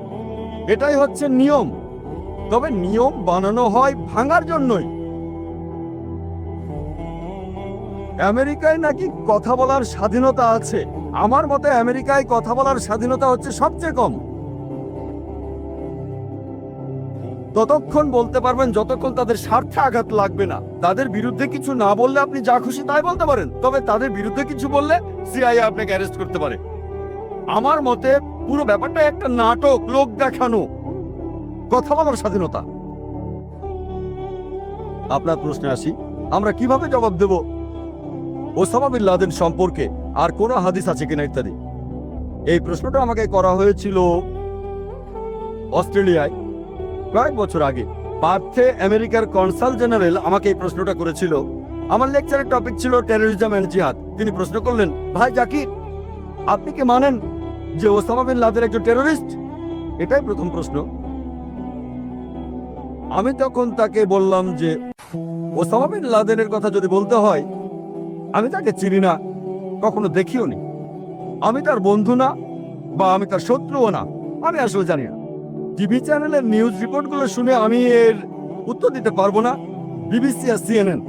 এটাই হচ্ছে নিয়ম। তবে নিয়ম বানানো হয় ভাঙার জন্যই। আমেরিকায় নাকি কথা বলার স্বাধীনতা আছে। আমার মতে আমেরিকায় কথা বলার স্বাধীনতা হচ্ছে সবচেয়ে কম। ততক্ষণ বলতে পারবেন যতক্ষণ তাদের স্বার্থে আঘাত লাগবে না। তাদের বিরুদ্ধে কিছু না বললে আপনি যা খুশি তাই বলতে পারেন, তবে তাদের বিরুদ্ধে কিছু বললে সিআইএ আপনাকে অ্যারেস্ট করতে পারে। আমার মতে পুরো ব্যাপারটা একটা নাটক, লোক দেখানো। কথা বলার স্বাধীনতা। আপনার প্রশ্নে আসি, আমরা কিভাবে জবাব দেব ওসামা বিন লাদেন সম্পর্কে আর কোন হাদিস আছে কিনা ইত্যাদি। এই প্রশ্নটা আমাকে করা হয়েছিল অস্ট্রেলিয়ায় কয়েক বছর আগে। পার্থে আমেরিকার কনসাল জেনারেল আমাকে এই প্রশ্নটা করেছিল। আমার লেকচারের টপিক ছিল টেররিজম এন্ড জিহাদ। তিনি প্রশ্ন করলেন, ভাই জাকির, আপনি কি মানেন যে ওসামা বিন লাদেন একজন টেররিস্ট? এটাই প্রথম প্রশ্ন। আমি তখন তাকে বললাম যে ওসামা বিন লাদেনের কথা যদি বলতে হয়, আমি তাকে চিনি না, কখনো দেখিও নি। আমি তার বন্ধু না, বা আমি তার শত্রুও না। আমি আসলে জানি না। টিভি চ্যানেলের নিউজ রিপোর্টগুলো শুনে আমি এর উত্তর দিতে পারবো না। বিবিসি আর সিএনএন।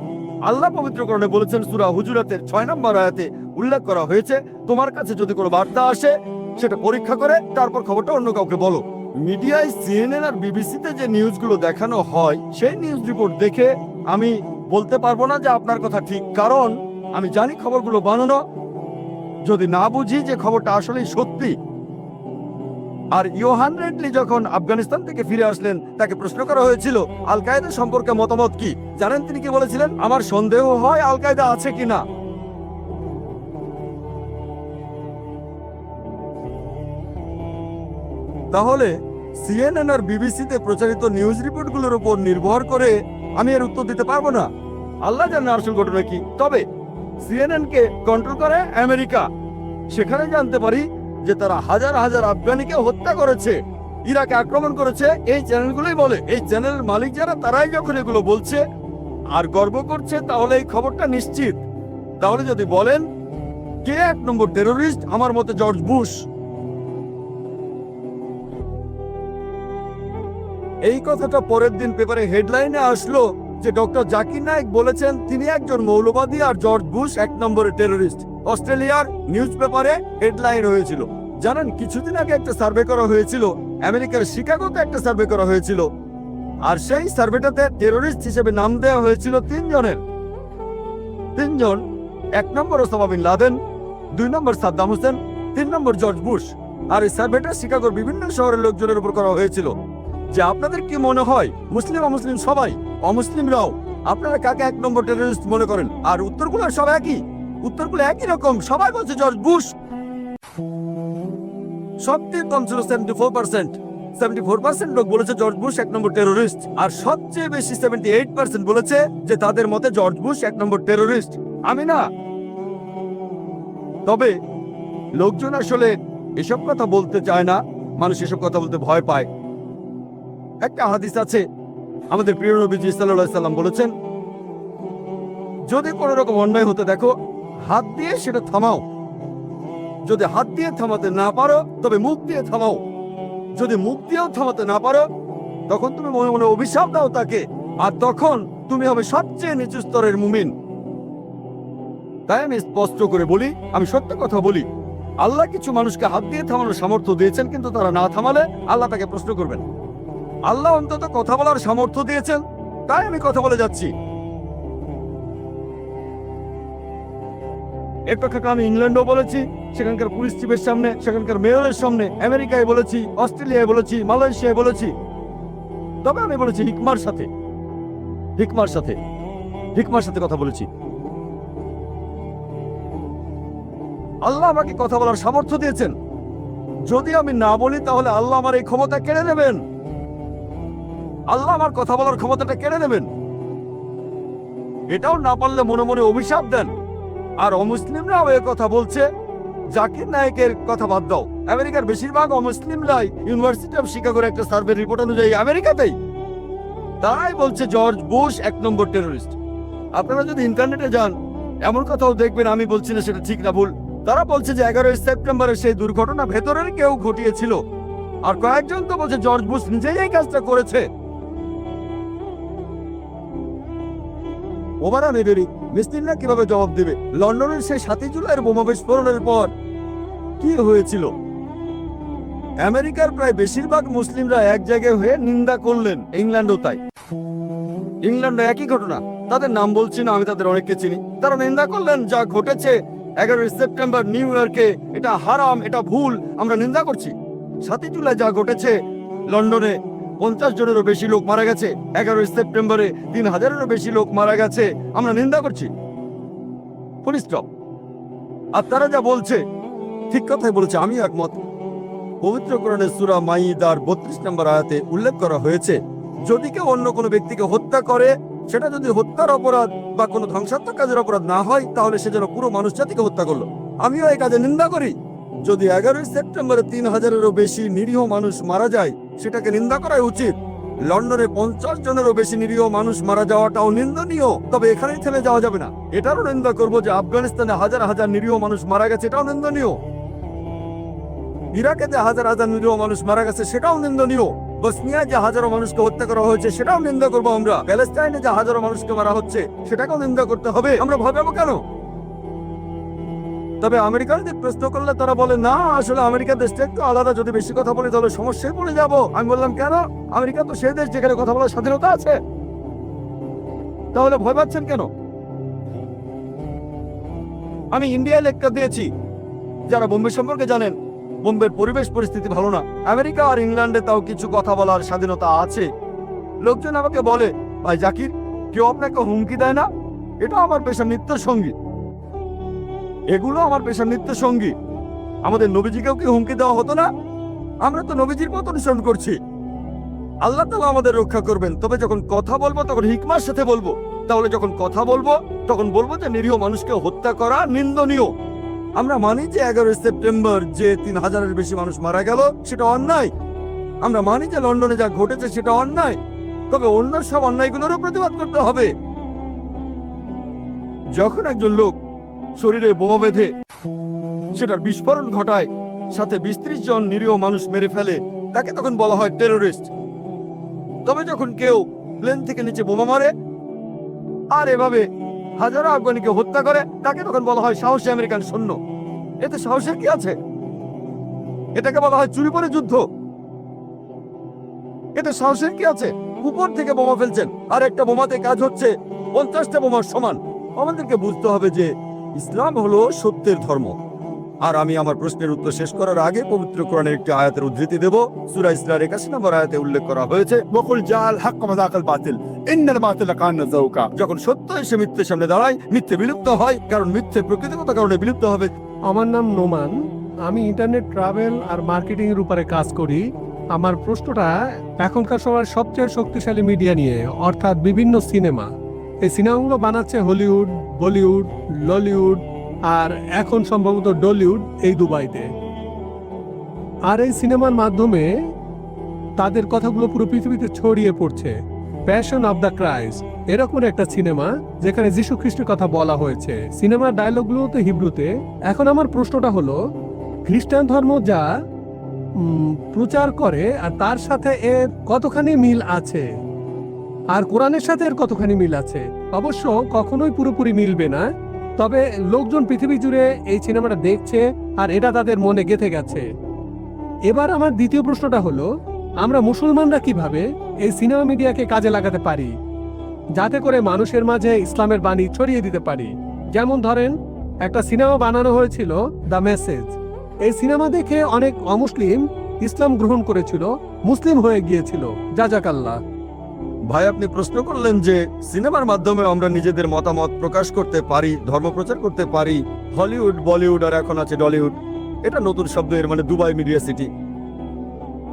আল্লাহ পবিত্র কোরআনে বলেছেন, সূরা হুজুরাতের 6 নম্বর আয়াতে উল্লেখ করা হয়েছে, তোমার কাছে যদি কোনো বার্তা আসে সেটা পরীক্ষা করে তারপর খবরটা অন্য কাউকে বলো। মিডিয়ায় সিএনএন আর বিবিসিতে যে নিউজগুলো দেখানো হয় সেই নিউজ রিপোর্ট দেখে আমি বলতে পারবো না যে আপনার কথা ঠিক, কারণ আমি জানি খবরগুলো বানানো। যদি না বুঝি যে খবরটা আসলেই সত্যি। আর ইয়োহান রেডলি যখন আফগানিস্তান থেকে ফিরে আসলেন তাকে প্রশ্ন করা হয়েছিল আল কায়েদা সম্পর্কে মতামত কি। জানেন তিনি কি বলেছিলেন? আমার সন্দেহ হয় আল কায়েদা আছে কিনা। তাহলে সিএনএন আর বিবিসিতে প্রচারিত নিউজ রিপোর্টগুলোর উপর নির্ভর করে আমি এর উত্তর দিতে পারবো না। আল্লাহ জানে আসল ঘটনা কি। তবে সিএনএন কে কন্ট্রোল করে আমেরিকা। সেখানে জানতে পারি যে তারা হাজার হাজার আফগানিকে হত্যা করেছে, ইরাকে আক্রমণ করেছে। এই চ্যানেলগুলোই বলে। এই চ্যানেলের মালিক যারা, তারাই যখন এগুলো বলছে আর গর্ব করছে, তাহলে এই খবরটা নিশ্চিত। তাহলে যদি বলেন কে 1 নম্বর টেররিস্ট, আমার মতে জর্জ বুশ। এই কথাটা পরের দিন পেপারে হেডলাইনে আসলো যে ডক্টর জাকির নায়েক বলেছেন তিনি একজন মৌলবাদী আর জর্জ বুশ 1 নম্বরের টেররিস্ট। অস্ট্রেলিয়ার নিউজ পেপারে হেডলাইন হয়েছিল। জানেন কিছুদিন আগে একটা সার্ভে করা হয়েছিল, আমেরিকার শিকাগোতে একটা সার্ভে করা হয়েছিল, আর সেই সার্ভেটাতে টেরোরিস্ট হিসেবে নাম দেওয়া হয়েছিল 3 জনের। 3 জন, 1 নম্বর ওসামা বিন লাদেন, 2 নম্বর সাদ্দাম হোসেন, 3 নম্বর জর্জ বুশ। আর এই সার্ভেটা শিকাগোর বিভিন্ন শহরের লোকজনের উপর করা হয়েছিল। যে আপনাদের কি মনে হয়, মুসলিম অমুসলিম সবাই, অমুসলিমরাও, আপনারা কাকে 1 নম্বর টেরোরিস্ট মনে করেন? আর উত্তরগুলো সব একই, উত্তরগুলো একই রকম, সবাই বলছে জর্জ বুশ। সবচেয়ে কম ছিল 74%। 74% লোক বলেছে জর্জ বুশ 1 নম্বর টেরোরিস্ট, আর সবচেয়ে বেশি 78% বলেছে যে তাদের মতে জর্জ বুশ 1 নম্বর টেরোরিস্ট। আমি না। তবে লোকজন আসলে এসব কথা বলতে চায় না, মানুষ এসব কথা বলতে ভয় পায়। একটা হাদিস আছে, আমাদের প্রিয় নবীজি সাল্লাল্লাহু আলাইহি সাল্লাম বলেছেন, যদি কোনো রকম অন্যায় হতে দেখো, হাত দিয়ে সেটা থামাও। যদি হাত দিয়ে থামাতে না পারো, তবে মুখ দিয়ে থামাও। যদি মুখ দিয়েও থামাতে না পারো, তখন তুমি মনে মনে অভিশাপ দাও তাকে, আর তখন তুমি হবে সবচেয়ে নিচু স্তরের মুমিন। তাই আমি স্পষ্ট করে বলি, আমি সত্য কথা বলি, আল্লাহ কিছু মানুষকে হাত দিয়ে থামানোর সামর্থ্য দিয়েছেন, কিন্তু তারা না থামালে আল্লাহ তাকে প্রশ্ন করবেন। আল্লাহ অন্তত কথা বলার সামর্থ্য দিয়েছেন, তাই আমি কথা বলে যাচ্ছি। এর পক্ষে আমি ইংল্যান্ডও বলেছি, সেখানকার পুলিশ চিফের সামনে, সেখানকার মেয়রের সামনে, আমেরিকায় বলেছি, অস্ট্রেলিয়ায় বলেছি, মালয়েশিয়ায় বলেছি। তবে আমি বলেছি হিকমার সাথে, হিকমার সাথে, হিকমার সাথে কথা বলেছি। আল্লাহ আমাকে কথা বলার সামর্থ্য দিয়েছেন। যদি আমি না বলি তাহলে আল্লাহ আমার এই ক্ষমতা কেড়ে নেবেন। আল্লাহ আমার কথা বলার ক্ষমতাটা কেড়ে নেবেন। এটাও না পারলে মনে মনে অভিশাপ দেন। আর অমুসলিমরাও এ কথা বলছে। জাকির নায়েকের কথা বাদ দাও, আমেরিকার বেশিরভাগ অমুসলিমরাই ইউনিভার্সিটি অফ শিকাগোর একটা সার্ভে রিপোর্ট অনুযায়ী আমেরিকাতেই তারাই বলছে জর্জ বুশ 1 নম্বর টেরোরিস্ট। আপনারা যদি ইন্টারনেটে যান, এমন কথাও দেখবেন, আমি বলছি না সেটা ঠিক না ভুল, তারা বলছে যে 11 সেপ্টেম্বরের সেই দুর্ঘটনা ভেতরের কেউ ঘটিয়েছিল, আর কয়েকজন তো বলছে জর্জ বুশ নিজেই এই কাজটা করেছে। ওবারা নেবেরি মিস্ত্রিরা কিভাবে জবাব দেবে? লন্ডনের সেই 7 জুলাইয়ের বোমা বিস্ফোরণের পর কি হয়েছিল? আমেরিকার প্রায় বেশিরভাগ মুসলিমরা এক জায়গায় হয়ে নিন্দা করলেন, ইংল্যান্ডও তাই। ইংল্যান্ডে একই ঘটনা, তাদের নাম বলছি না, আমি তাদের অনেককে চিনি। তারা নিন্দা করলেন যা ঘটেছে 11 সেপ্টেম্বর নিউ ইয়র্কে, এটা হারাম, এটা ভুল, আমরা নিন্দা করছি। 7 জুলাই যা ঘটেছে লন্ডনে, 50 জনেরও বেশি লোক মারা গেছে। 11 সেপ্টেম্বরে 3000-এরও বেশি লোক মারা গেছে, আমরা নিন্দা করছি। Full stop. আর তারা যা বলছে ঠিক কথাই বলেছে, আমি একমত। পবিত্র কোরআনের সূরা মাইদার 32 নম্বর আয়াতে উল্লেখ করা হয়েছে, যদি কেউ অন্য কোনো ব্যক্তিকে হত্যা করে, সেটা যদি হত্যার অপরাধ বা কোনো ধ্বংসাত্মক কাজের অপরাধ না হয়, তাহলে সে যেন পুরো মানুষ জাতিকে হত্যা করলো। আমিও এই কাজে নিন্দা করি। যদি 11 সেপ্টেম্বরে 3000-এরও বেশি নিরীহ মানুষ মারা যায়, সেটাকে নিন্দা করাই উচিত। লন্ডনে 50 জনেরও বেশি নিরীহ মানুষ মারা যাওয়াটাও নিন্দনীয়। তবে এখানেই থেমে যাওয়া যাবে না, এটারও নিন্দা করবো যে আফগানিস্তানে হাজার হাজার নিরীহ মানুষ মারা গেছে, এটাও নিন্দনীয়। ইরাকেতে হাজার হাজার নিরীহ মানুষ মারা গেছে, সেটাও নিন্দনীয়। বসনিয়ায় যে হাজারো মানুষকে হত্যা করা হয়েছে, সেটাও নিন্দা করবো আমরা। প্যালেস্টাইনে যে হাজারো মানুষকে মারা হচ্ছে, সেটাকেও নিন্দা করতে হবে। আমরা ভয় পাবো কেন? তবে আমেরিকানদের প্রশ্ন করলে তারা বলে, না আসলে আমেরিকা দেশটা একটু আলাদা, যদি বেশি কথা বলি তাহলে সমস্যায় পড়ে যাব। আমি বললাম, কেন? আমেরিকা তো সেই দেশ যেখানে কথা বলার স্বাধীনতা আছে, তাহলে ভয় পাচ্ছেন কেন? আমি ইন্ডিয়ায় লেকচার দিয়েছি, যারা বোম্বে সম্পর্কে জানেন, বোম্বের পরিবেশ পরিস্থিতি ভালো না। আমেরিকা আর ইংল্যান্ডে তাও কিছু কথা বলার স্বাধীনতা আছে। লোকজন আমাকে বলে, ভাই জাকির, কেউ আপনাকে হুমকি দেয় না? এটা আমার পেশার নিত্য সঙ্গী, এগুলো আমার পেশার নিত্য সঙ্গী। আমাদের নবীজিকেও কি হুমকি দেওয়া হতো না? আমরা তো নবীজির পথ অনুসরণ করছি। আল্লাহ তাআলা আমাদের রক্ষা করবেন। তবে যখন কথা বলবো তখন হিকমার সাথে বলবো। তাহলে যখন কথা বলবো তখন বলবো যে নিরীহ মানুষকে হত্যা করা নিন্দনীয়। আমরা মানি যে 11 সেপ্টেম্বর যে 3000-এর বেশি মানুষ মারা গেল, সেটা অন্যায়। আমরা মানি যে লন্ডনে যা ঘটেছে সেটা অন্যায়। তবে অন্য সব অন্যায়গুলোরও প্রতিবাদ করতে হবে। যখন একজন লোক শরীরে বোমা বেঁধে সেটার বিস্ফোরণ ঘটায়, সাথে 20-30 জন নিরীহ মানুষ মেরে ফেলে, তাকে তখন বলা হয় টেরোরিস্ট। তবে যখন কেউ প্লেন থেকে নিচে বোমা মারে আর এভাবে হাজারো আফগানিকে হত্যা করে, তাকে তখন বলা হয় সাহসী আমেরিকান সৈন্য। এতে সাহসের কি আছে? এটাকে বলা হয় চুরি করে যুদ্ধ। এতে সাহসের কি আছে? উপর থেকে বোমা ফেলছেন, আর একটা বোমাতে কাজ হচ্ছে 50টা বোমার সমান। আমাদেরকে বুঝতে হবে যে ইসলাম হলো সত্যের ধর্ম। আর আমি আমার প্রশ্নের উত্তর শেষ করার আগে পবিত্র কোরআনের একটি আয়াতের উদ্ধৃতি দেব। সূরা ইসরার 81 নম্বর আয়াতে উল্লেখ করা হয়েছে, وقل جاء الحق وزهق الباطل إن الباطل كان زهوقا। যখন সত্য এসে মিথ্যের সামনে দাঁড়ায়, মিথ্যে বিলুপ্ত হয়, কারণ মিথ্যে প্রকৃতিগত কারণে বিলুপ্ত হবে। আমার নাম নোমান। আমি ইন্টারনেট ট্রাভেল আর মার্কেটিং এর উপরে কাজ করি। আমার প্রশ্নটা এখনকার সময়ের সবচেয়ে শক্তিশালী মিডিয়া নিয়ে, অর্থাৎ বিভিন্ন সিনেমা। এই সিনেমাগুলো বানাচ্ছে হলিউড, বলিউড, ললিউড আর এখন সম্ভবত ডলিউড, এই দুবাইতে। আর এই সিনেমার মাধ্যমে তাদের কথাগুলো পুরো পৃথিবীতে ছড়িয়ে পড়ছে। প্যাশন অফ দ্য ক্রাইস্ট এরকম একটা সিনেমা যেখানে যীশু খ্রিস্টের কথা বলা হয়েছে। সিনেমার ডায়লগগুলো তো হিব্রুতে। এখন আমার প্রশ্নটা হলো, খ্রিস্টান ধর্ম যা প্রচার করে আর তার সাথে এর কতখানি মিল আছে, আর কোরআনের সাথে এর কতখানি মিল আছে? অবশ্য কখনোই পুরোপুরি মিলবে না, তবে লোকজন পৃথিবী জুড়ে এই সিনেমাটা দেখছে আর এটা তাদের মনে গেঁথে গেছে। এবার আমার দ্বিতীয় প্রশ্নটা হলো, আমরা মুসলমানরা কিভাবে এই সিনেমা মিডিয়াকে কাজে লাগাতে পারি যাতে করে মানুষের মাঝে ইসলামের বাণী ছড়িয়ে দিতে পারি? যেমন ধরেন, একটা সিনেমা বানানো হয়েছিল দ্য মেসেজ। এই সিনেমা দেখে অনেক অমুসলিম ইসলাম গ্রহণ করেছিল, মুসলিম হয়ে গিয়েছিল। জাজাকাল্লাহ। ভাই, আপনি প্রশ্ন করলেন যে সিনেমার মাধ্যমে আমরা নিজেদের মতামত প্রকাশ করতে পারি, ধর্ম প্রচার করতে পারি। হলিউড, বলিউড আর এখন আছে ডলিউড, এটা নতুন শব্দ, এর মানে দুবাই মিডিয়া সিটি।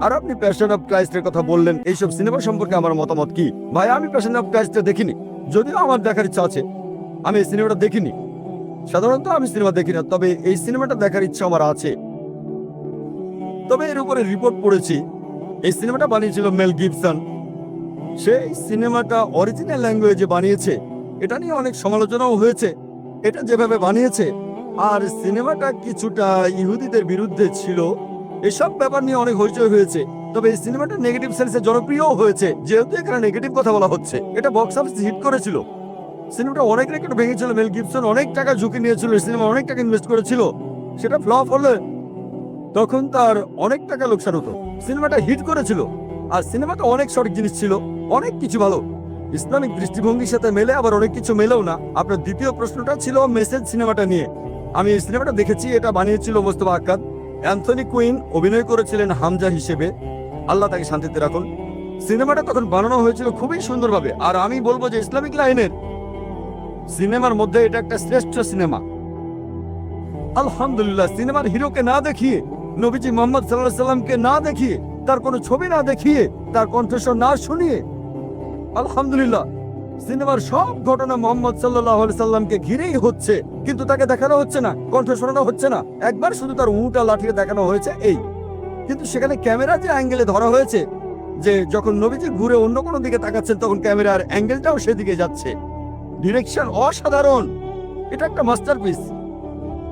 আর আপনি প্যাশন অফ ক্রাইস্টের কথা বললেন, এইসব সিনেমা সম্পর্কে আমার মতামত কি? ভাই, আমি প্যাশন অফ ক্রাইস্টটা দেখিনি, যদিও আমার দেখার ইচ্ছা আছে। আমি এই সিনেমাটা দেখিনি, সাধারণত আমি সিনেমা দেখি না, তবে এই সিনেমাটা দেখার ইচ্ছা আমার আছে। তবে এর উপরে রিপোর্ট পড়েছি, এই সিনেমাটা বানিয়েছিল মেল গিবসন। সেই সিনেমাটা অরিজিনাল ল্যাঙ্গুয়েজে বানিয়েছে, এটা নিয়ে অনেক সমালোচনাও হয়েছে, এটা যেভাবে বানিয়েছে। আর সিনেমাটা কিছুটা ইহুদিদের বিরুদ্ধে ছিল, এসব ব্যাপার নিয়ে অনেক হইচই হয়েছে। তবে এই সিনেমাটা নেগেটিভ সেন্সে জনপ্রিয়ও হয়েছে, যেহেতু এখানে নেগেটিভ কথা বলা হচ্ছে। এটা বক্স অফিস হিট করেছিল, সিনেমাটা অনেক রেকর্ড ভেঙেছিল। মেল গিবসন অনেক টাকা ঝুঁকি নিয়েছিল, সিনেমা অনেক টাকা ইনভেস্ট করেছিল। সেটা ফ্লপ হলে তখন তার অনেক টাকা লোকসান হতো। সিনেমাটা হিট করেছিল, আর সিনেমাটা অনেক সঠিক জিনিস ছিল, অনেক কিছু ভালো ইসলামিক দৃষ্টিভঙ্গির সাথে মেলে, আবার অনেক কিছু মেলেও না। আপনার দ্বিতীয় প্রশ্নটা ছিল মেসেজ সিনেমাটা নিয়ে। আমি এই সিনেমাটা দেখেছি, এটা বানিয়েছিল মোস্তফা আক্কাদ। অ্যান্থনি কুইন অভিনয় করেছিলেন হামজা হিসেবে, আল্লাহ তাকে শান্তিতে রাখুন। সিনেমাটা তখন বানানো হয়েছিল খুবই সুন্দরভাবে। আর আমি বলবো যে ইসলামিক লাইনের সিনেমার মধ্যে এটা একটা শ্রেষ্ঠ সিনেমা। আলহামদুলিল্লাহ, সিনেমার হিরোকে না দেখিয়ে, নবীজি মোহাম্মদ সাল্লাল্লাহু আলাইহি সাল্লামকে না দেখিয়ে, তার কোনো ছবি না দেখিয়ে, তার কণ্ঠস্বর না শুনিয়ে, আলহামদুলিল্লাহ সিনেমার সব ঘটনা মোহাম্মদ সাল্লাল্লাহু আলাইহি সাল্লামকে ঘিরেই হচ্ছে, কিন্তু তাকে দেখানো হচ্ছে না, কণ্ঠ শোনানো হচ্ছে না। একবার শুধু তার উঁটা লাঠিয়ে দেখানো হয়েছে, এই। কিন্তু সেখানে ক্যামেরা যে অ্যাঙ্গেলে ধরা হয়েছে, যে যখন নবীজি ঘুরে অন্য কোনো দিকে তাকাচ্ছেন তখন ক্যামেরার অ্যাঙ্গেলটাও সেদিকে যাচ্ছে। ডিরেকশন অসাধারণ, এটা একটা মাস্টারপিস।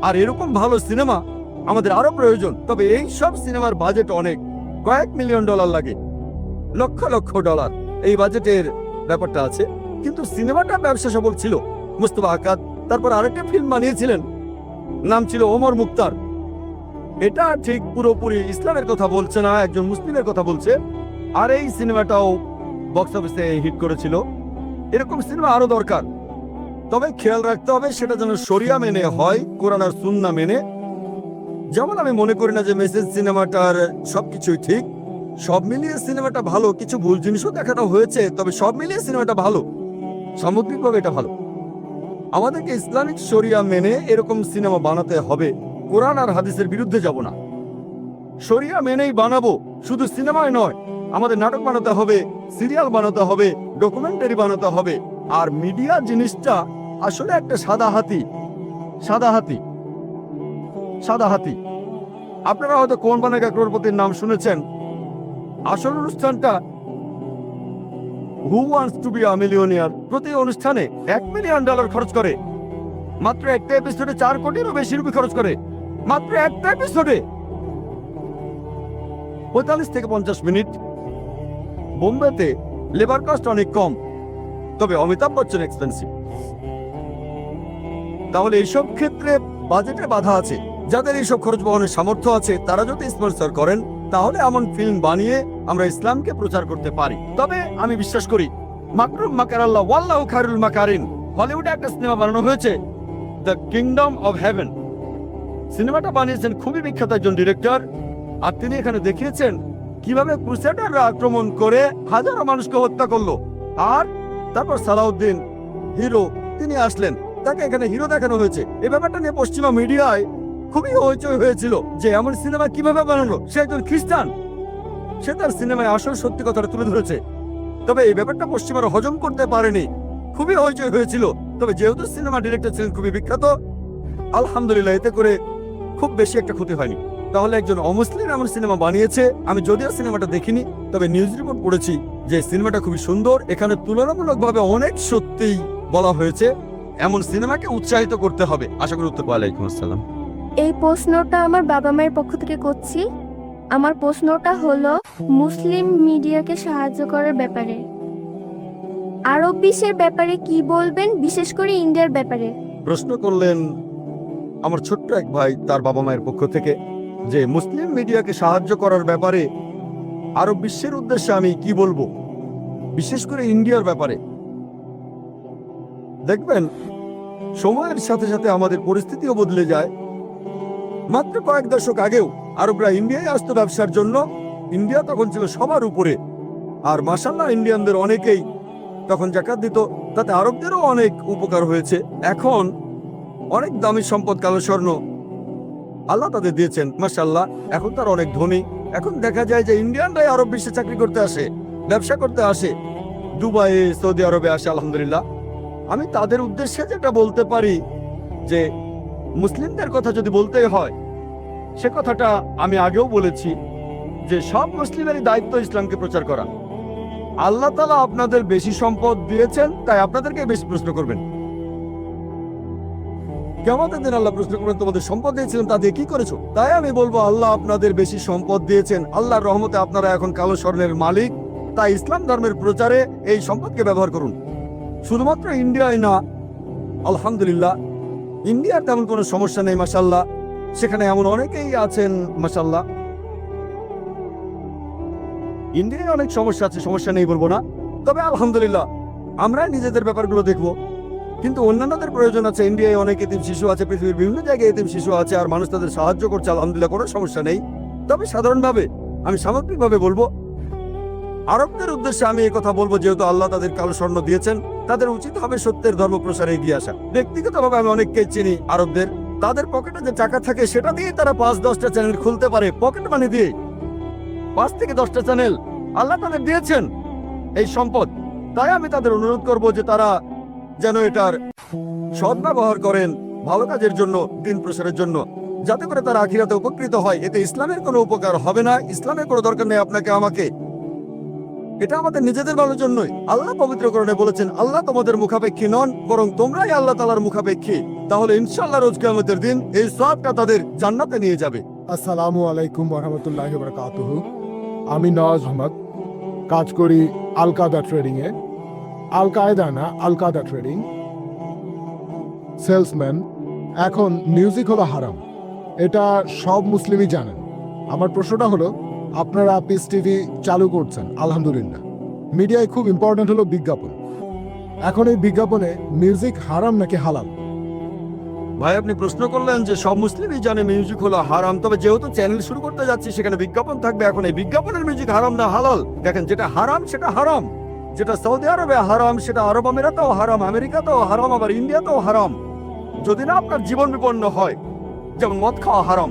আর এরকম ভালো সিনেমা আমাদের আরো প্রয়োজন। তবে এই সব সিনেমার বাজেট অনেক, কয়েক মিলিয়ন ডলার লাগে, লক্ষ লক্ষ ডলার এই বাজেটের ব্যাপারটা আছে। কিন্তু সিনেমাটা ব্যবসা সফল ছিল। মুস্তফা আক্কাদ তারপর আরেকটা ফিল্ম বানিয়েছিলেন, নাম ছিল ওমর মুক্তার। এটা ঠিক পুরোপুরি ইসলামের কথা বলছে না, একজন মুসলিমের কথা বলছে। আর এই সিনেমাটাও বক্স অফিসে হিট করেছিল। এরকম সিনেমা আরো দরকার, তবে খেয়াল রাখতে হবে সেটা যেন শরিয়া মেনে হয়, কোরআন আর সুন্নাহ মেনে। যেমন আমি মনে করি না যে মেসেজ সিনেমাটার সবকিছুই ঠিক। সব মিলিয়ে সিনেমাটা ভালো, কিছু ভুল জিনিসও দেখানো হয়েছে, তবে সব মিলিয়ে সিনেমাটা ভালো, সামগ্রিকভাবে এটা ভালো। আমাদেরকে ইসলামিক শরিয়া মেনে এরকম সিনেমা বানাতে হবে, কোরআন আর হাদিসের বিরুদ্ধে যাব না, শরিয়া মেনেই বানাবো। শুধু সিনেমায় নয়, আমাদের নাটক বানাতে হবে, সিরিয়াল বানাতে হবে, ডকুমেন্টারি বানাতে হবে। আর মিডিয়া জিনিসটা আসলে একটা সাদা হাতি, সাদা হাতি, সাদা হাতি। আপনারা হয়তো কোন বানেগা ক্রোড়পতির নাম শুনেছেন। আসল অনুষ্ঠানটা who wants to be a millionaire, প্রতি অনুষ্ঠানে $1 মিলিয়ন খরচ করে। মাত্র একটা এপিসোডে 4 কোটিরও বেশি রুপি খরচ করে, মাত্র একটা এপিসোডে। 45 থেকে 50 মিনিট। বোম্বেতে লেবার কস্ট অনেক কম, তবে অমিতাভ বচ্চন এক্সপেন্সিভ। তাহলে এইসব ক্ষেত্রে বাজেটে বাধা আছে। যাদের এইসব খরচ বহনের সামর্থ্য আছে তারা যদি স্পন্সর করেন তাহলে এমন ফিল্ম বানিয়ে আমরা ইসলামকে প্রচার করতে পারি। তবে আমি বিশ্বাস করি মাকরুম মাকার আল্লাহ ওয়াল্লাহু খায়রুল মাকারিন, হলিউডে একটা সিনেমা বানানো হয়েছে দ্য কিংডম অফ হেভেন। সিনেমাটা বানিয়েছেন খুবই বিখ্যাত একজন ডিরেক্টর, আর তিনি এখানে দেখিয়েছেন কিভাবে ক্রুসেডাররা আক্রমণ করে হাজারো মানুষকে হত্যা করলো। আর তারপর সালাউদ্দিন হিরো তিনি আসলেন, তাকে এখানে হিরো দেখানো হয়েছে। এই ব্যাপারটা নিয়ে পশ্চিমা মিডিয়ায় খুবই হইচই হয়েছিল যে এমন সিনেমা কিভাবে বানালো, সে একজন খ্রিস্টান, সে তার সিনেমায় আসল সত্যি কথাটা তুলে ধরেছে। তবে এই ব্যাপারটা পশ্চিমারা হজম করতে পারেনি, খুবই হইচই হয়েছিল। তবে যেহেতু সিনেমা ডিরেক্টর ছিলেন খুবই বিখ্যাত, আলহামদুলিল্লাহ এতে করে খুব বেশি একটা ক্ষতি হয়নি। তাহলে একজন অমুসলিম এমন সিনেমা বানিয়েছে। আমি যদিও সিনেমাটা দেখিনি, তবে নিউজ রিপোর্ট পড়েছি যে সিনেমাটা খুবই সুন্দর। এখানে তুলনামূলকভাবে অনেক সত্যিই বলা হয়েছে। এমন সিনেমাকে উৎসাহিত করতে হবে। আশা করি উত্তর। ওয়ালাইকুম আসসালাম। এই প্রশ্নটা আমার বাবা মায়ের পক্ষ থেকে করছি। আমার প্রশ্নটা হলো মুসলিম মিডিয়াকে সাহায্য করার ব্যাপারে। আরব বিশ্বের ব্যাপারে কি বলবেন, বিশেষ করে ইন্ডিয়ার ব্যাপারে? প্রশ্ন করলেন আমার ছোট্ট এক ভাই তার বাবা মায়ের পক্ষ থেকে যে মুসলিম মিডিয়াকে সাহায্য করার ব্যাপারে আরব বিশ্বের উদ্দেশ্যে আমি কি বলবো, বিশেষ করে ইন্ডিয়ার ব্যাপারে। দেখবেন সময়ের সাথে সাথে আমাদের পরিস্থিতিও বদলে যায়। মাত্র কয়েক দশক আগেও আরবরা ইন্ডিয়ায় আসতো ব্যবসার জন্য। ইন্ডিয়া তখন ছিল সবার উপরে, আর মাশাআল্লাহ ইন্ডিয়ানদের অনেকেই তখন যাকাত দিত, তাতে আরবদেরও অনেক উপকার হয়েছে। এখন অনেক দামি সম্পদ, কালো স্বর্ণ আল্লাহ তাদের দিয়েছেন মাশাআল্লাহ। এখন তার অনেক ধনী। এখন দেখা যায় যে ইন্ডিয়ানরাই আরব বিশ্বে চাকরি করতে আসে, ব্যবসা করতে আসে, দুবাইয়ে, সৌদি আরবে আসে। আলহামদুলিল্লাহ। আমি তাদের উদ্দেশ্যে যেটা বলতে পারি যে মুসলিমদের কথা যদি বলতেই হয়, সে কথাটা আমি আগেও বলেছি যে সব মুসলিমেরই দায়িত্ব ইসলামকে প্রচার করা। আল্লাহ তাআলা আপনাদের বেশি সম্পদ দিয়েছেন, তাই আপনাদেরকে বেশি প্রশ্ন করবেন। কিয়ামতের দিন আল্লাহ প্রশ্ন করবেন তোমাদের সম্পদ দিয়েছিলেন, তা দিয়ে কি করেছো? তাই আমি বলবো আল্লাহ আপনাদের বেশি সম্পদ দিয়েছেন, আল্লাহর রহমতে আপনারা এখন কালো স্বর্ণের মালিক। তাই ইসলাম ধর্মের প্রচারে এই সম্পদকে ব্যবহার করুন। শুধুমাত্র ইন্ডিয়ায় না, আলহামদুলিল্লাহ ইন্ডিয়ার তেমন কোনো সমস্যা নেই মাশাআল্লাহ। সেখানে এমন অনেকেই আছেন মাশাআল্লাহ। ইন্ডিয়ায় অনেক সমস্যা আছে, সমস্যা নেই বলবো না, তবে আলহামদুলিল্লাহ আমরা নিজেদের ব্যাপারগুলো দেখবো। কিন্তু অন্যান্যদের প্রয়োজন আছে। ইন্ডিয়ায় অনেক এতিম শিশু আছে, পৃথিবীর বিভিন্ন জায়গায় এতিম শিশু আছে, আর মানুষ তাদের সাহায্য করছে। আলহামদুলিল্লাহ, কোনো সমস্যা নেই। তবে সাধারণভাবে আমি সামগ্রিকভাবে বলবো আরবদের উদ্দেশ্যে আমি এই কথা বলবো, যেহেতু আল্লাহ তাদের কালো স্বর্ণ দিয়েছেন, তাদের উচিত হবে সত্যের ধর্ম প্রসারে এগিয়ে আসা। ব্যক্তিগতভাবে আমি অনেককে চিনি আরবদের, তাদের পকেটে যে টাকা থাকে সেটা দিয়ে তারা 5-10টা চ্যানেল খুলতে পারে, পকেট মানি দিয়ে। 5 থেকে 10টা চ্যানেল আল্লাহ তাদের দিয়েছেন এই সম্পদ। তাই আমি তাদের অনুরোধ করব যে তারা যেন এটার সদ্ব্যবহার করেন ভালো কাজের জন্য, দিন প্রসারের জন্য, যাতে করে তারা আখিরাতে উপকৃত হয়। এতে ইসলামের কোনো উপকার হবে না, ইসলামের কোনো দরকার নেই আপনাকে আমাকে। এটা আমাদের নিজেদের ভালোর জন্যই। আল্লাহ পবিত্রকরণে বলেছেন আল্লাহ তোমাদের মুখাপেক্ষী নন, বরং তোমরাই আল্লাহ তাআলার মুখাপেক্ষী। তাহলে ইনশাআল্লাহ রোজ কিয়ামতের দিন এই সওয়াবটা তাদের জান্নাতে নিয়ে যাবে। আসসালামু আলাইকুম ওয়া রাহমাতুল্লাহি ওয়া বারাকাতুহু। আমি নওয়াজ আহমদ, কাজ করি আল কায়দা ট্রেডিংয়ে। আল কায়দা না, আল কায়দা ট্রেডিং, সেলসম্যান। এখন মিউজিক হলো হারাম, এটা সব মুসলিমই জানেন। আমার প্রশ্নটা হলো আপনারা পিস টিভি চালু করছেন, আলহামদুলিল্লাহ। মিডিয়ায় খুব ইম্পর্টেন্ট হলো বিজ্ঞাপন। এখন এই বিজ্ঞাপনে মিউজিক হারাম নাকি হালাল? ভাই আপনি প্রশ্ন করলেন যে সব মুসলিমই জানে মিউজিক হলো হারাম, তবে যেহেতু চ্যানেল শুরু করতে যাচ্ছি সেখানে বিজ্ঞাপন থাকবে। এখন এই বিজ্ঞাপনের মিউজিক হারাম না হালাল? দেখেন, যেটা হারাম সেটা হারাম। যেটা সৌদি আরবে হারাম সেটা আরব আমিরাতেও হারাম, আমেরিকাতেও হারাম, আবার ইন্ডিয়াতেও হারাম। যদি না আপনার জীবন বিপন্ন হয়, যেমন মদ খাওয়া হারাম,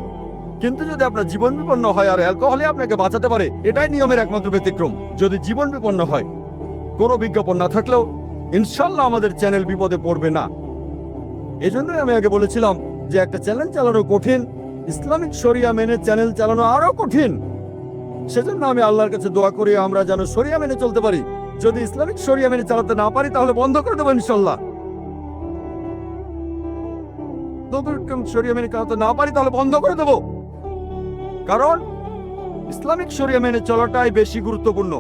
কিন্তু যদি আপনার জীবন বিপন্ন হয় আর অ্যালকোহলে আপনাকে বাঁচাতে পারে, এটাই নিয়মের একমাত্র ব্যতিক্রম। যদি জীবন বিপন্ন হয়, কোনো বিজ্ঞাপন না থাকলেও ইনশাল্লাহ আমাদের চ্যানেল বিপদে পড়বে না। এই জন্যই আমি আগে বলেছিলাম যে একটা চ্যানেল চালানো কঠিন, ইসলামিক শরিয়া মেনে চ্যানেল চালানো আরো কঠিন। সেজন্য আমি আল্লাহর কাছে দোয়া করি আমরা যেন শরিয়া মেনে চলতে পারি। যদি ইসলামিক শরিয়া মেনে চালাতে না পারি তাহলে বন্ধ করে দেবো ইনশাল্লাহ। শরিয়া মেনে চালাতে না পারি তাহলে বন্ধ করে দেবো, কারণ ইসলামিক শরিয়া মেনে চলাটাই বেশি গুরুত্বপূর্ণ,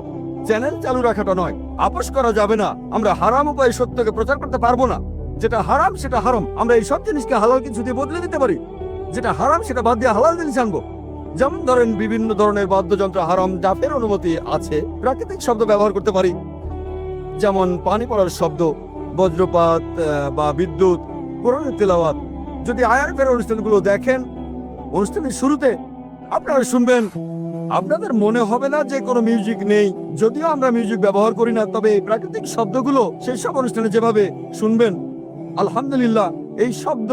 চ্যানেল চালু রাখাটা নয়। আপোষ করা যাবে না, আমরা হারাম উপায়ে সত্যকে প্রচার করতে পারবো না। যেটা হারাম সেটা হারাম, আমরা এই সব জিনিসকে হালাল কিছু দিয়ে বদলে দিতে পারি। যেটা হারাম সেটা বাদ দিয়ে হালাল জিনিস আনবো। যেমন ধরেন বিভিন্ন ধরনের বাদ্যযন্ত্র হারাম, জাপের অনুমতি আছে। প্রাকৃতিক শব্দ ব্যবহার করতে পারি, যেমন পানি পড়ার শব্দ, বজ্রপাত বা বিদ্যুৎ, কোরআনের তেলাওয়াত। যদি আয়ারফের অনুষ্ঠানগুলো দেখেন, অনুষ্ঠানের শুরুতে আপনারা শুনবেন, আপনাদের মনে হবে না যে কোনো মিউজিক নেই। যদিও আমরা মিউজিক ব্যবহার করি না, তবে এই প্রাকৃতিক শব্দগুলো সেই সব অনুষ্ঠানে যেভাবে শুনবেন, আলহামদুলিল্লাহ, এই শব্দ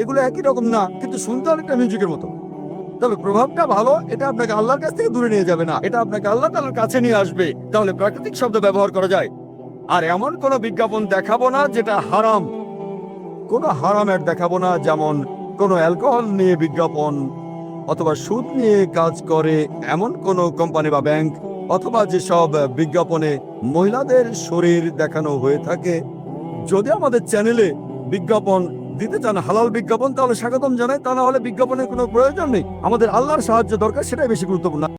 এগুলো একই রকম না, কিন্তু শুনতে অনেকটা মিউজিকের মতো। তবে প্রভাবটা ভালো, এটা আপনাকে আল্লাহর কাছ থেকে দূরে নিয়ে যাবে না, এটা আপনাকে আল্লাহ তাআলার কাছে নিয়ে আসবে। তাহলে প্রাকৃতিক শব্দ ব্যবহার করা যায়। আর এমন কোনো বিজ্ঞাপন দেখাবো না যেটা হারাম, কোনো হারাম অ্যাড দেখাবো না, যেমন কোনো অ্যালকোহল নিয়ে বিজ্ঞাপন অথবা সুদ নিয়ে কাজ করে এমন কোনো কোম্পানি বা ব্যাংক, অথবা যেসব বিজ্ঞাপনে মহিলাদের শরীর দেখানো হয়ে থাকে। যদি আমাদের চ্যানেলে বিজ্ঞাপন দিতে চান হালাল বিজ্ঞাপন, তাহলে স্বাগতম জানাই, তা না হলে বিজ্ঞাপনের কোনো প্রয়োজন নেই। আমাদের আল্লাহর সাহায্য দরকার, সেটাই বেশি গুরুত্বপূর্ণ।